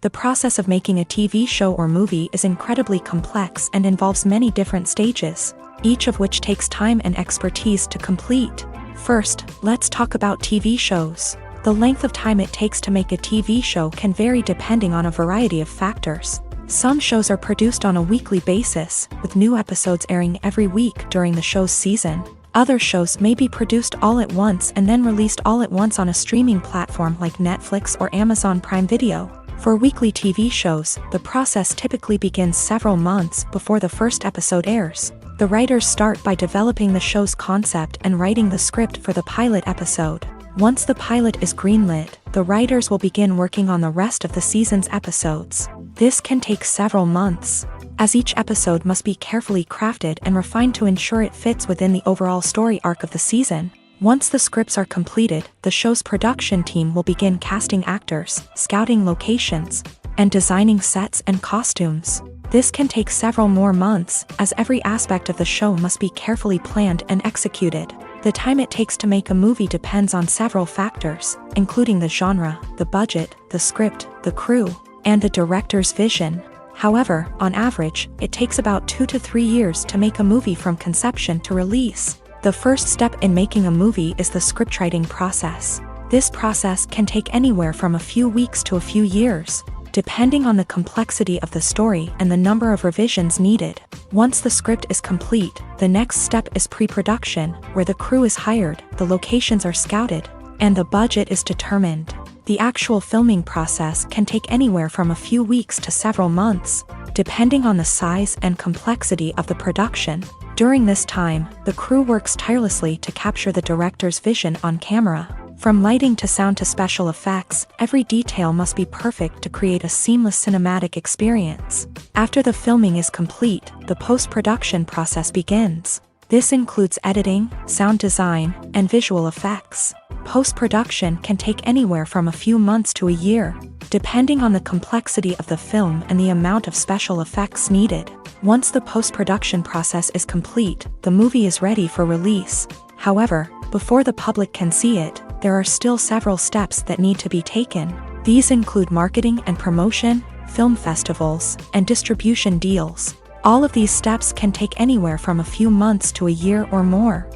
The process of making a TV show or movie is incredibly complex and involves many different stages, each of which takes time and expertise to complete. First, let's talk about TV shows. The length of time it takes to make a TV show can vary depending on a variety of factors. Some shows are produced on a weekly basis, with new episodes airing every week during the show's season. Other shows may be produced all at once and then released all at once on a streaming platform like Netflix or Amazon Prime Video. For weekly TV shows, the process typically begins several months before the first episode airs. The writers start by developing the show's concept and writing the script for the pilot episode. Once the pilot is greenlit, the writers will begin working on the rest of the season's episodes. This can take several months, as each episode must be carefully crafted and refined to ensure it fits within the overall story arc of the season. Once the scripts are completed, the show's production team will begin casting actors, scouting locations, and designing sets and costumes. This can take several more months, as every aspect of the show must be carefully planned and executed. The time it takes to make a movie depends on several factors, including the genre, the budget, the script, the crew, and the director's vision. However, on average, it takes about 2 to 3 years to make a movie from conception to release. The first step in making a movie is the scriptwriting process. This process can take anywhere from a few weeks to a few years, depending on the complexity of the story and the number of revisions needed. Once the script is complete, the next step is pre-production, where the crew is hired, the locations are scouted, and the budget is determined. The actual filming process can take anywhere from a few weeks to several months, depending on the size and complexity of the production. During this time, the crew works tirelessly to capture the director's vision on camera. From lighting to sound to special effects, every detail must be perfect to create a seamless cinematic experience. After the filming is complete, the post-production process begins. This includes editing, sound design, and visual effects. Post-production can take anywhere from a few months to a year, depending on the complexity of the film and the amount of special effects needed. Once the post-production process is complete, the movie is ready for release. However, before the public can see it, there are still several steps that need to be taken. These include marketing and promotion, film festivals, and distribution deals. All of these steps can take anywhere from a few months to a year or more.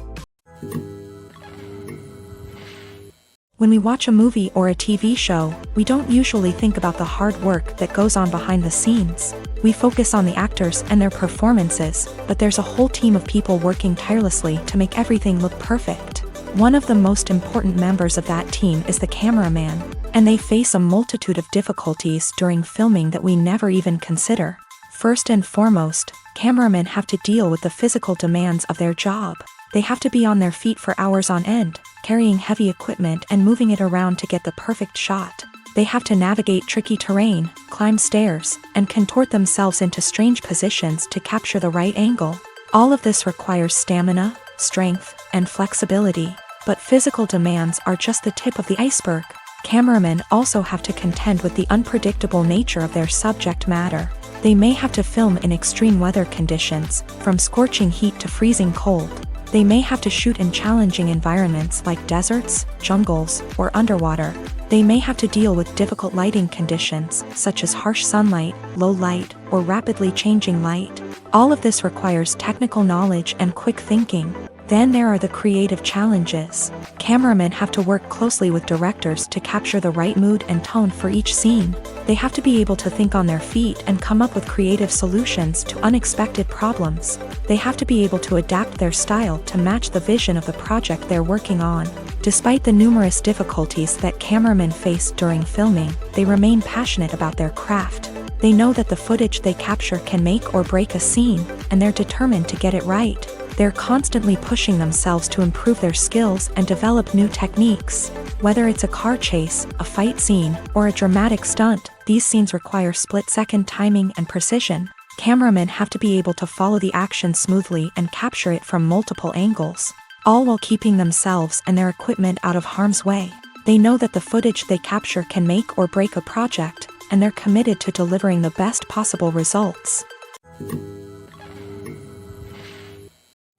When we watch a movie or a TV show, we don't usually think about the hard work that goes on behind the scenes. We focus on the actors and their performances, but there's a whole team of people working tirelessly to make everything look perfect. One of the most important members of that team is the cameraman, and they face a multitude of difficulties during filming that we never even consider. First and foremost, cameramen have to deal with the physical demands of their job. They have to be on their feet for hours on end, carrying heavy equipment and moving it around to get the perfect shot. They have to navigate tricky terrain, climb stairs, and contort themselves into strange positions to capture the right angle. All of this requires stamina, strength, and flexibility. But physical demands are just the tip of the iceberg. Cameramen also have to contend with the unpredictable nature of their subject matter. They may have to film in extreme weather conditions, from scorching heat to freezing cold. They may have to shoot in challenging environments like deserts, jungles, or underwater. They may have to deal with difficult lighting conditions, such as harsh sunlight, low light, or rapidly changing light. All of this requires technical knowledge and quick thinking. Then there are the creative challenges. Cameramen have to work closely with directors to capture the right mood and tone for each scene. They have to be able to think on their feet and come up with creative solutions to unexpected problems. They have to be able to adapt their style to match the vision of the project they're working on. Despite the numerous difficulties that cameramen face during filming, they remain passionate about their craft. They know that the footage they capture can make or break a scene, and they're determined to get it right. They're constantly pushing themselves to improve their skills and develop new techniques. Whether it's a car chase, a fight scene, or a dramatic stunt, these scenes require split-second timing and precision. Cameramen have to be able to follow the action smoothly and capture it from multiple angles, all while keeping themselves and their equipment out of harm's way. They know that the footage they capture can make or break a project, and they're committed to delivering the best possible results.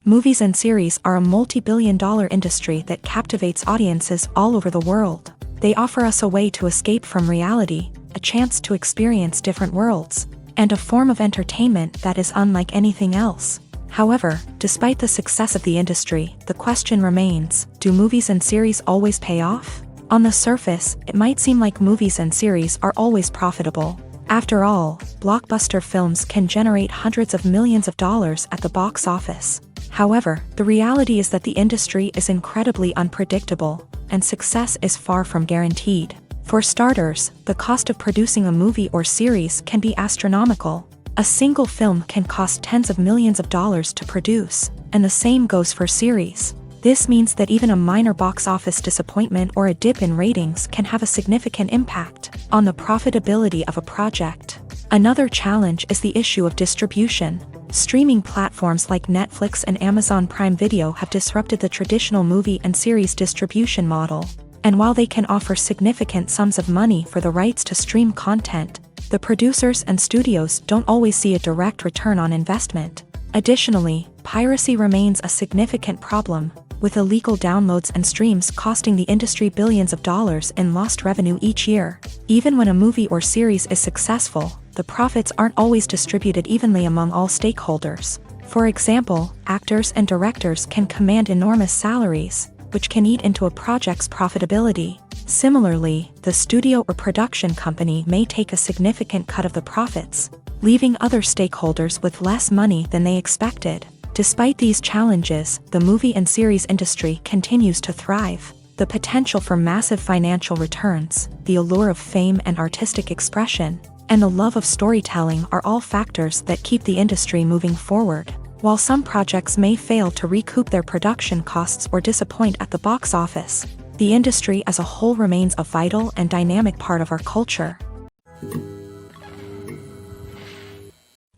Movies and series are a multi-billion-dollar industry that captivates audiences all over the world. They offer us a way to escape from reality, a chance to experience different worlds, and a form of entertainment that is unlike anything else. However, despite the success of the industry, the question remains, do movies and series always pay off? On the surface, it might seem like movies and series are always profitable. After all, blockbuster films can generate hundreds of millions of dollars at the box office. However, the reality is that the industry is incredibly unpredictable, and success is far from guaranteed. For starters, the cost of producing a movie or series can be astronomical. A single film can cost tens of millions of dollars to produce, and the same goes for series. This means that even a minor box office disappointment or a dip in ratings can have a significant impact on the profitability of a project. Another challenge is the issue of distribution. Streaming platforms like Netflix and Amazon Prime Video have disrupted the traditional movie and series distribution model. And while they can offer significant sums of money for the rights to stream content, the producers and studios don't always see a direct return on investment. Additionally, piracy remains a significant problem, with illegal downloads and streams costing the industry billions of dollars in lost revenue each year. Even when a movie or series is successful, the profits aren't always distributed evenly among all stakeholders. For example, actors and directors can command enormous salaries, which can eat into a project's profitability. Similarly, the studio or production company may take a significant cut of the profits, leaving other stakeholders with less money than they expected. Despite these challenges, the movie and series industry continues to thrive. The potential for massive financial returns, the allure of fame and artistic expression, and the love of storytelling are all factors that keep the industry moving forward. While some projects may fail to recoup their production costs or disappoint at the box office, the industry as a whole remains a vital and dynamic part of our culture.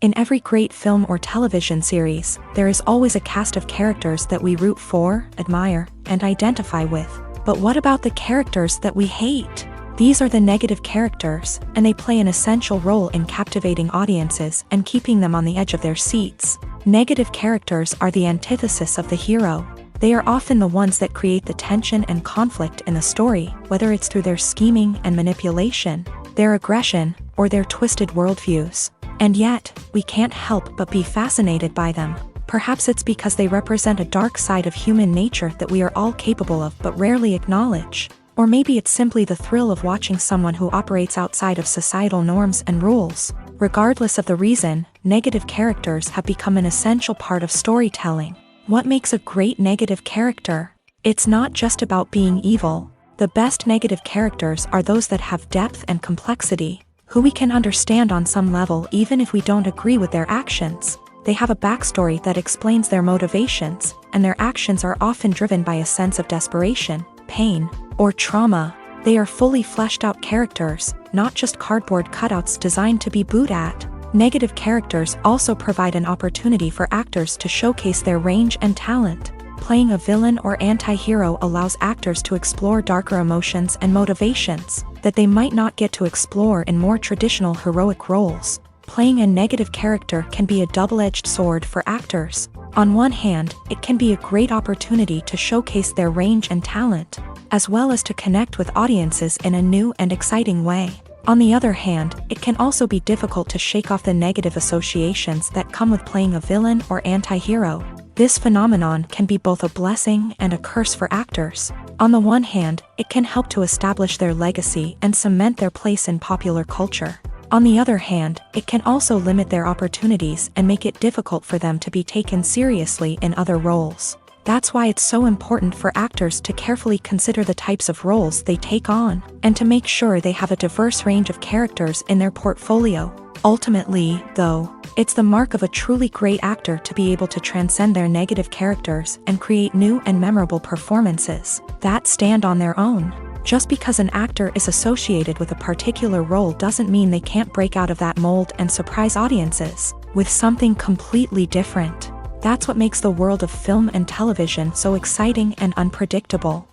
In every great film or television series, there is always a cast of characters that we root for, admire, and identify with. But what about the characters that we hate? These are the negative characters, and they play an essential role in captivating audiences and keeping them on the edge of their seats. Negative characters are the antithesis of the hero. They are often the ones that create the tension and conflict in the story, whether it's through their scheming and manipulation, their aggression, or their twisted worldviews. And yet, we can't help but be fascinated by them. Perhaps it's because they represent a dark side of human nature that we are all capable of but rarely acknowledge. Or maybe it's simply the thrill of watching someone who operates outside of societal norms and rules. Regardless of the reason, negative characters have become an essential part of storytelling. What makes a great negative character? It's not just about being evil. The best negative characters are those that have depth and complexity, who we can understand on some level even if we don't agree with their actions. They have a backstory that explains their motivations, and their actions are often driven by a sense of desperation, pain, or trauma. They are fully fleshed out characters, not just cardboard cutouts designed to be booed at. Negative characters also provide an opportunity for actors to showcase their range and talent. Playing a villain or anti-hero allows actors to explore darker emotions and motivations that they might not get to explore in more traditional heroic roles. Playing a negative character can be a double-edged sword for actors. On one hand, it can be a great opportunity to showcase their range and talent, as well as to connect with audiences in a new and exciting way. On the other hand, it can also be difficult to shake off the negative associations that come with playing a villain or anti-hero. This phenomenon can be both a blessing and a curse for actors. On the one hand, it can help to establish their legacy and cement their place in popular culture. On the other hand, it can also limit their opportunities and make it difficult for them to be taken seriously in other roles. That's why it's so important for actors to carefully consider the types of roles they take on, and to make sure they have a diverse range of characters in their portfolio. Ultimately, though, it's the mark of a truly great actor to be able to transcend their negative characters and create new and memorable performances that stand on their own. Just because an actor is associated with a particular role doesn't mean they can't break out of that mold and surprise audiences with something completely different. That's what makes the world of film and television so exciting and unpredictable.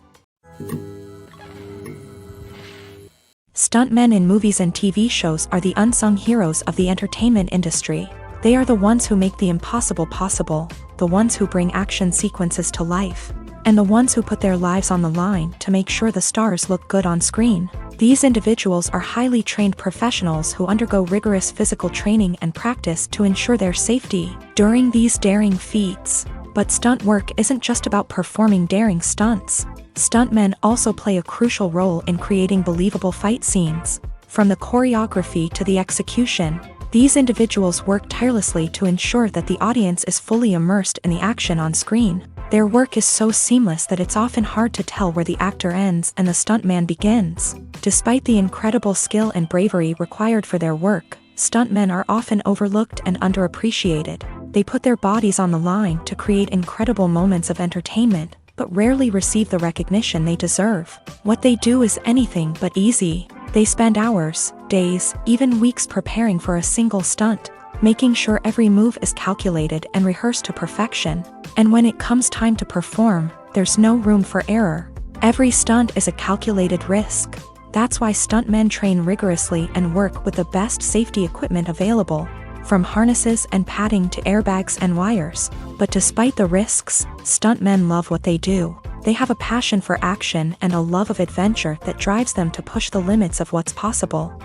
Stuntmen in movies and TV shows are the unsung heroes of the entertainment industry. They are the ones who make the impossible possible, the ones who bring action sequences to life, and the ones who put their lives on the line to make sure the stars look good on screen. These individuals are highly trained professionals who undergo rigorous physical training and practice to ensure their safety during these daring feats. But stunt work isn't just about performing daring stunts. Stuntmen also play a crucial role in creating believable fight scenes. From the choreography to the execution, these individuals work tirelessly to ensure that the audience is fully immersed in the action on screen. Their work is so seamless that it's often hard to tell where the actor ends and the stuntman begins. Despite the incredible skill and bravery required for their work, stuntmen are often overlooked and underappreciated. They put their bodies on the line to create incredible moments of entertainment, but rarely receive the recognition they deserve. What they do is anything but easy. They spend hours, days, even weeks preparing for a single stunt, making sure every move is calculated and rehearsed to perfection. And when it comes time to perform, there's no room for error. Every stunt is a calculated risk. That's why stuntmen train rigorously and work with the best safety equipment available, from harnesses and padding to airbags and wires. But despite the risks, stuntmen love what they do. They have a passion for action and a love of adventure that drives them to push the limits of what's possible.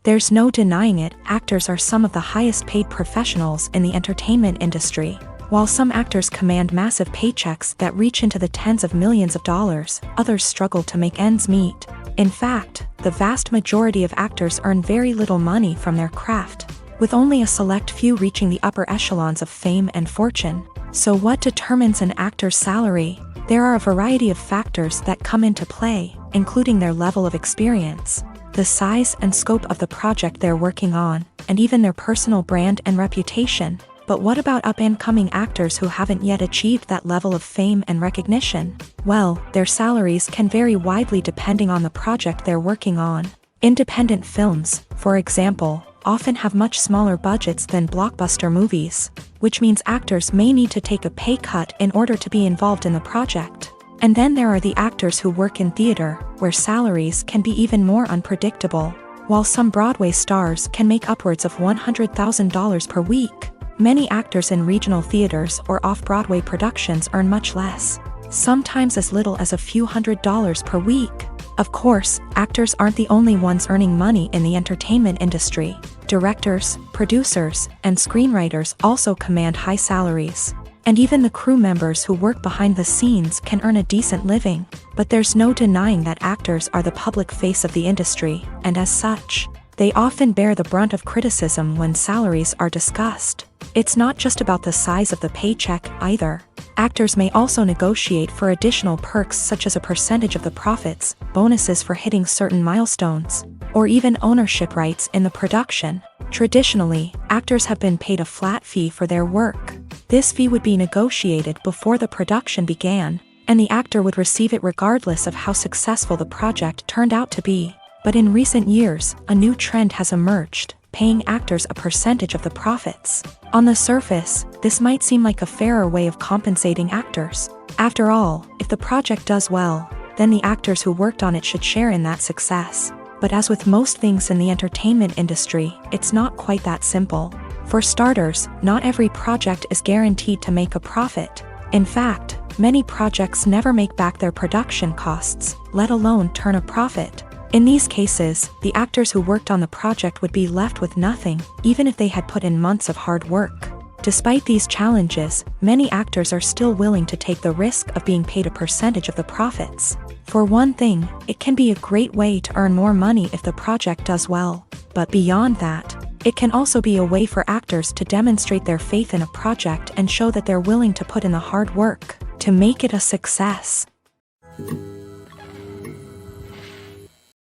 There's no denying it, actors are some of the highest paid professionals in the entertainment industry. While some actors command massive paychecks that reach into the tens of millions of dollars, others struggle to make ends meet. In fact, the vast majority of actors earn very little money from their craft, with only a select few reaching the upper echelons of fame and fortune. So what determines an actor's salary? There are a variety of factors that come into play, including their level of experience, the size and scope of the project they're working on, and even their personal brand and reputation. But what about up-and-coming actors who haven't yet achieved that level of fame and recognition? Well, their salaries can vary widely depending on the project they're working on. Independent films, for example, often have much smaller budgets than blockbuster movies, which means actors may need to take a pay cut in order to be involved in the project. And then there are the actors who work in theater, where salaries can be even more unpredictable. While some Broadway stars can make upwards of $100,000 per week, many actors in regional theaters or off-Broadway productions earn much less, sometimes as little as a few $100s per week. Of course, actors aren't the only ones earning money in the entertainment industry. Directors, producers, and screenwriters also command high salaries. And even the crew members who work behind the scenes can earn a decent living. But there's no denying that actors are the public face of the industry, and as such, they often bear the brunt of criticism when salaries are discussed. It's not just about the size of the paycheck, either. Actors may also negotiate for additional perks such as a percentage of the profits, bonuses for hitting certain milestones, or even ownership rights in the production. Traditionally, actors have been paid a flat fee for their work. This fee would be negotiated before the production began, and the actor would receive it regardless of how successful the project turned out to be. But in recent years, a new trend has emerged, paying actors a percentage of the profits. On the surface, this might seem like a fairer way of compensating actors. After all, if the project does well, then the actors who worked on it should share in that success. But as with most things in the entertainment industry, it's not quite that simple. For starters, not every project is guaranteed to make a profit. In fact, many projects never make back their production costs, let alone turn a profit. In these cases, the actors who worked on the project would be left with nothing, even if they had put in months of hard work. Despite these challenges, many actors are still willing to take the risk of being paid a percentage of the profits. For one thing, it can be a great way to earn more money if the project does well. But beyond that, it can also be a way for actors to demonstrate their faith in a project and show that they're willing to put in the hard work to make it a success.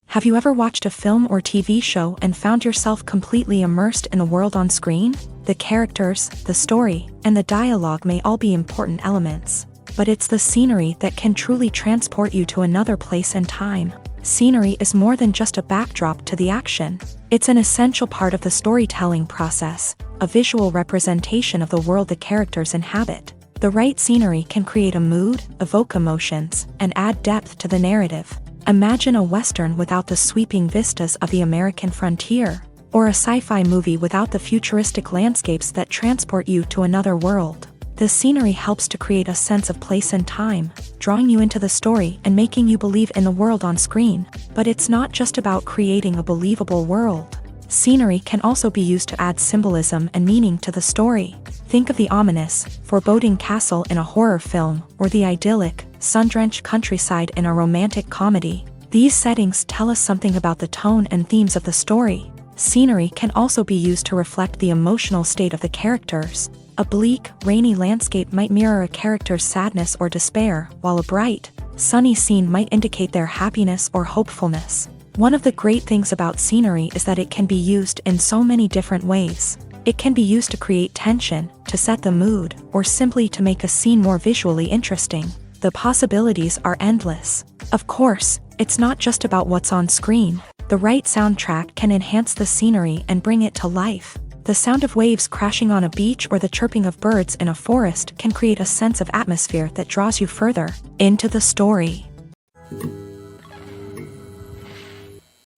Have you ever watched a film or TV show and found yourself completely immersed in the world on screen? The characters, the story, and the dialogue may all be important elements, but it's the scenery that can truly transport you to another place and time. Scenery is more than just a backdrop to the action. It's an essential part of the storytelling process, a visual representation of the world the characters inhabit. The right scenery can create a mood, evoke emotions, and add depth to the narrative. Imagine a Western without the sweeping vistas of the American frontier, or a sci-fi movie without the futuristic landscapes that transport you to another world. The scenery helps to create a sense of place and time, drawing you into the story and making you believe in the world on screen. But it's not just about creating a believable world. Scenery can also be used to add symbolism and meaning to the story. Think of the ominous, foreboding castle in a horror film, or the idyllic, sun-drenched countryside in a romantic comedy. These settings tell us something about the tone and themes of the story. Scenery can also be used to reflect the emotional state of the characters. A bleak, rainy landscape might mirror a character's sadness or despair, while a bright, sunny scene might indicate their happiness or hopefulness. One of the great things about scenery is that it can be used in so many different ways. It can be used to create tension, to set the mood, or simply to make a scene more visually interesting. The possibilities are endless. Of course, it's not just about what's on screen. The right soundtrack can enhance the scenery and bring it to life. The sound of waves crashing on a beach or the chirping of birds in a forest can create a sense of atmosphere that draws you further into the story.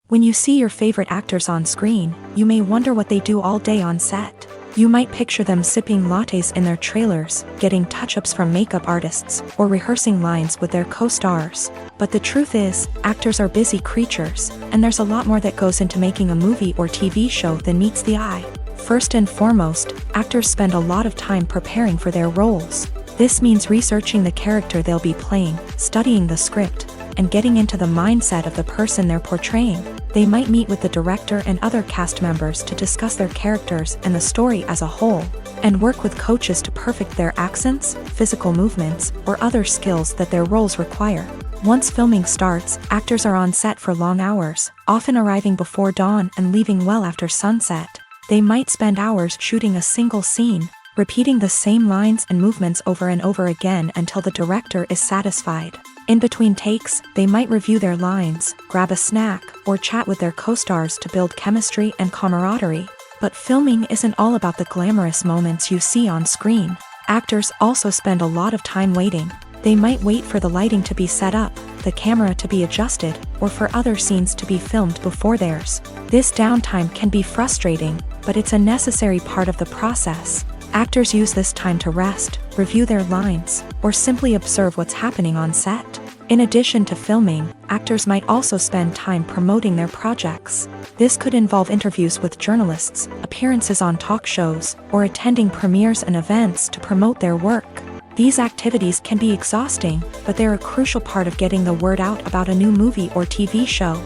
When you see your favorite actors on screen, you may wonder what they do all day on set. You might picture them sipping lattes in their trailers, getting touch-ups from makeup artists, or rehearsing lines with their co-stars. But the truth is, actors are busy creatures, and there's a lot more that goes into making a movie or TV show than meets the eye. First and foremost, actors spend a lot of time preparing for their roles. This means researching the character they'll be playing, studying the script, and getting into the mindset of the person they're portraying. They might meet with the director and other cast members to discuss their characters and the story as a whole, and work with coaches to perfect their accents, physical movements, or other skills that their roles require. Once filming starts, actors are on set for long hours, often arriving before dawn and leaving well after sunset. They might spend hours shooting a single scene, repeating the same lines and movements over and over again until the director is satisfied. In between takes, they might review their lines, grab a snack, or chat with their co-stars to build chemistry and camaraderie. But filming isn't all about the glamorous moments you see on screen. Actors also spend a lot of time waiting. They might wait for the lighting to be set up, the camera to be adjusted, or for other scenes to be filmed before theirs. This downtime can be frustrating, but it's a necessary part of the process. Actors use this time to rest, review their lines, or simply observe what's happening on set. In addition to filming, actors might also spend time promoting their projects. This could involve interviews with journalists, appearances on talk shows, or attending premieres and events to promote their work. These activities can be exhausting, but they're a crucial part of getting the word out about a new movie or TV show.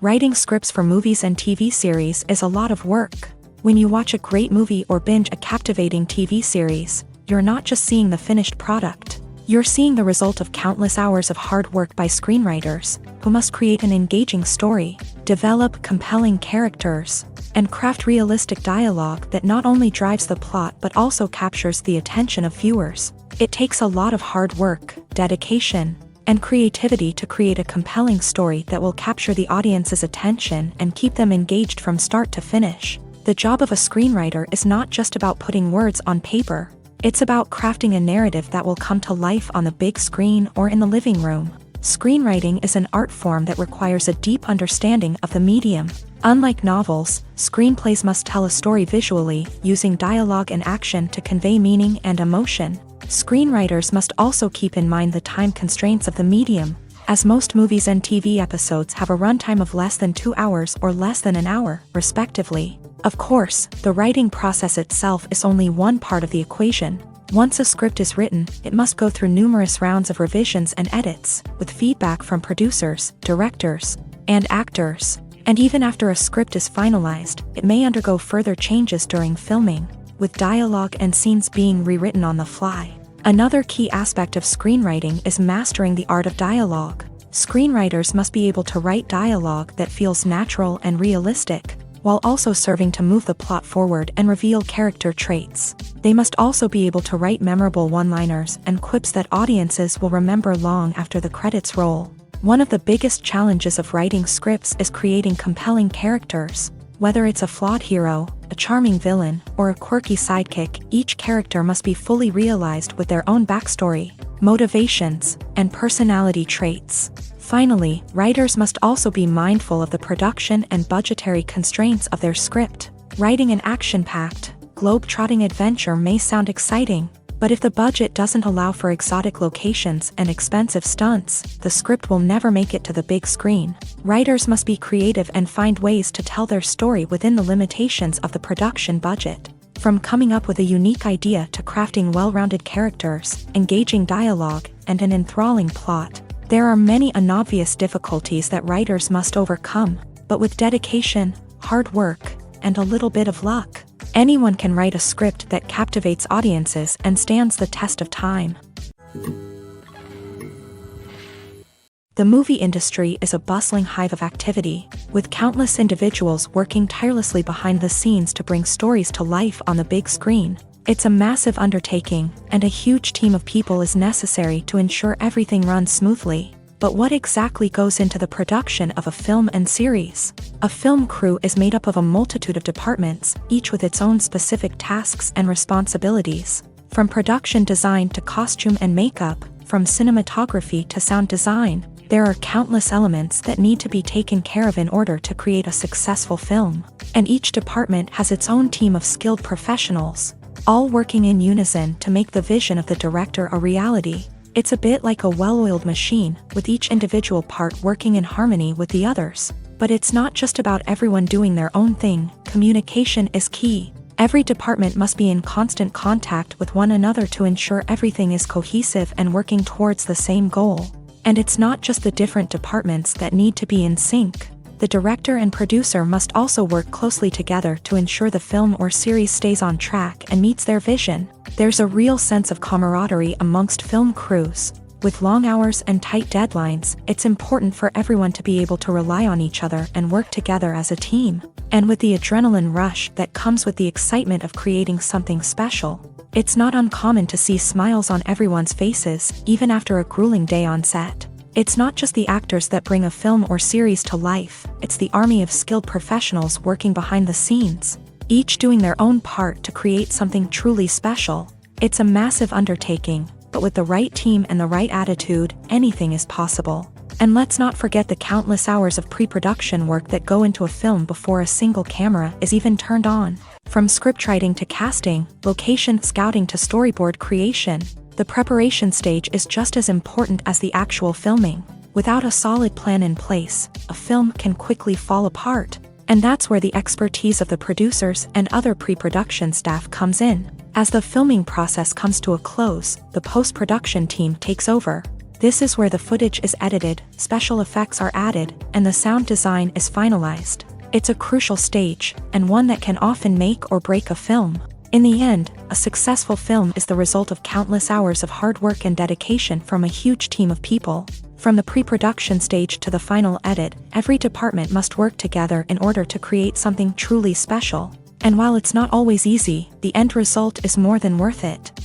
Writing scripts for movies and TV series is a lot of work. When you watch a great movie or binge a captivating TV series, you're not just seeing the finished product. You're seeing the result of countless hours of hard work by screenwriters, who must create an engaging story, develop compelling characters, and craft realistic dialogue that not only drives the plot but also captures the attention of viewers. It takes a lot of hard work, dedication, and creativity to create a compelling story that will capture the audience's attention and keep them engaged from start to finish. The job of a screenwriter is not just about putting words on paper. It's about crafting a narrative that will come to life on the big screen or in the living room. Screenwriting is an art form that requires a deep understanding of the medium. Unlike novels, screenplays must tell a story visually, using dialogue and action to convey meaning and emotion. Screenwriters must also keep in mind the time constraints of the medium, as most movies and TV episodes have a runtime of less than 2 hours or less than an hour, respectively. Of course, the writing process itself is only one part of the equation. Once a script is written, it must go through numerous rounds of revisions and edits, with feedback from producers, directors, and actors. And even after a script is finalized, it may undergo further changes during filming, with dialogue and scenes being rewritten on the fly. Another key aspect of screenwriting is mastering the art of dialogue. Screenwriters must be able to write dialogue that feels natural and realistic, while also serving to move the plot forward and reveal character traits. They must also be able to write memorable one-liners and quips that audiences will remember long after the credits roll. One of the biggest challenges of writing scripts is creating compelling characters. Whether it's a flawed hero, a charming villain, or a quirky sidekick, each character must be fully realized with their own backstory, motivations, and personality traits. Finally, writers must also be mindful of the production and budgetary constraints of their script. Writing an action-packed, globe-trotting adventure may sound exciting, but if the budget doesn't allow for exotic locations and expensive stunts, the script will never make it to the big screen. Writers must be creative and find ways to tell their story within the limitations of the production budget. From coming up with a unique idea to crafting well-rounded characters, engaging dialogue, and an enthralling plot, there are many unobvious difficulties that writers must overcome, but with dedication, hard work, and a little bit of luck, anyone can write a script that captivates audiences and stands the test of time. The movie industry is a bustling hive of activity, with countless individuals working tirelessly behind the scenes to bring stories to life on the big screen. It's a massive undertaking, and a huge team of people is necessary to ensure everything runs smoothly. But what exactly goes into the production of a film and series? A film crew is made up of a multitude of departments, each with its own specific tasks and responsibilities. From production design to costume and makeup, from cinematography to sound design, there are countless elements that need to be taken care of in order to create a successful film. And each department has its own team of skilled professionals, all working in unison to make the vision of the director a reality. It's a bit like a well-oiled machine, with each individual part working in harmony with the others. But it's not just about everyone doing their own thing. Communication is key. Every department must be in constant contact with one another to ensure everything is cohesive and working towards the same goal. And it's not just the different departments that need to be in sync. The director and producer must also work closely together to ensure the film or series stays on track and meets their vision. There's a real sense of camaraderie amongst film crews. With long hours and tight deadlines, it's important for everyone to be able to rely on each other and work together as a team. And with the adrenaline rush that comes with the excitement of creating something special, it's not uncommon to see smiles on everyone's faces, even after a grueling day on set. It's not just the actors that bring a film or series to life, it's the army of skilled professionals working behind the scenes, each doing their own part to create something truly special. It's a massive undertaking, but with the right team and the right attitude, anything is possible. And let's not forget the countless hours of pre-production work that go into a film before a single camera is even turned on. From scriptwriting to casting, location scouting to storyboard creation, the preparation stage is just as important as the actual filming. Without a solid plan in place, a film can quickly fall apart. And that's where the expertise of the producers and other pre-production staff comes in. As the filming process comes to a close, the post-production team takes over. This is where the footage is edited, special effects are added, and the sound design is finalized. It's a crucial stage, and one that can often make or break a film. In the end, a successful film is the result of countless hours of hard work and dedication from a huge team of people. From the pre-production stage to the final edit, every department must work together in order to create something truly special. And while it's not always easy, the end result is more than worth it.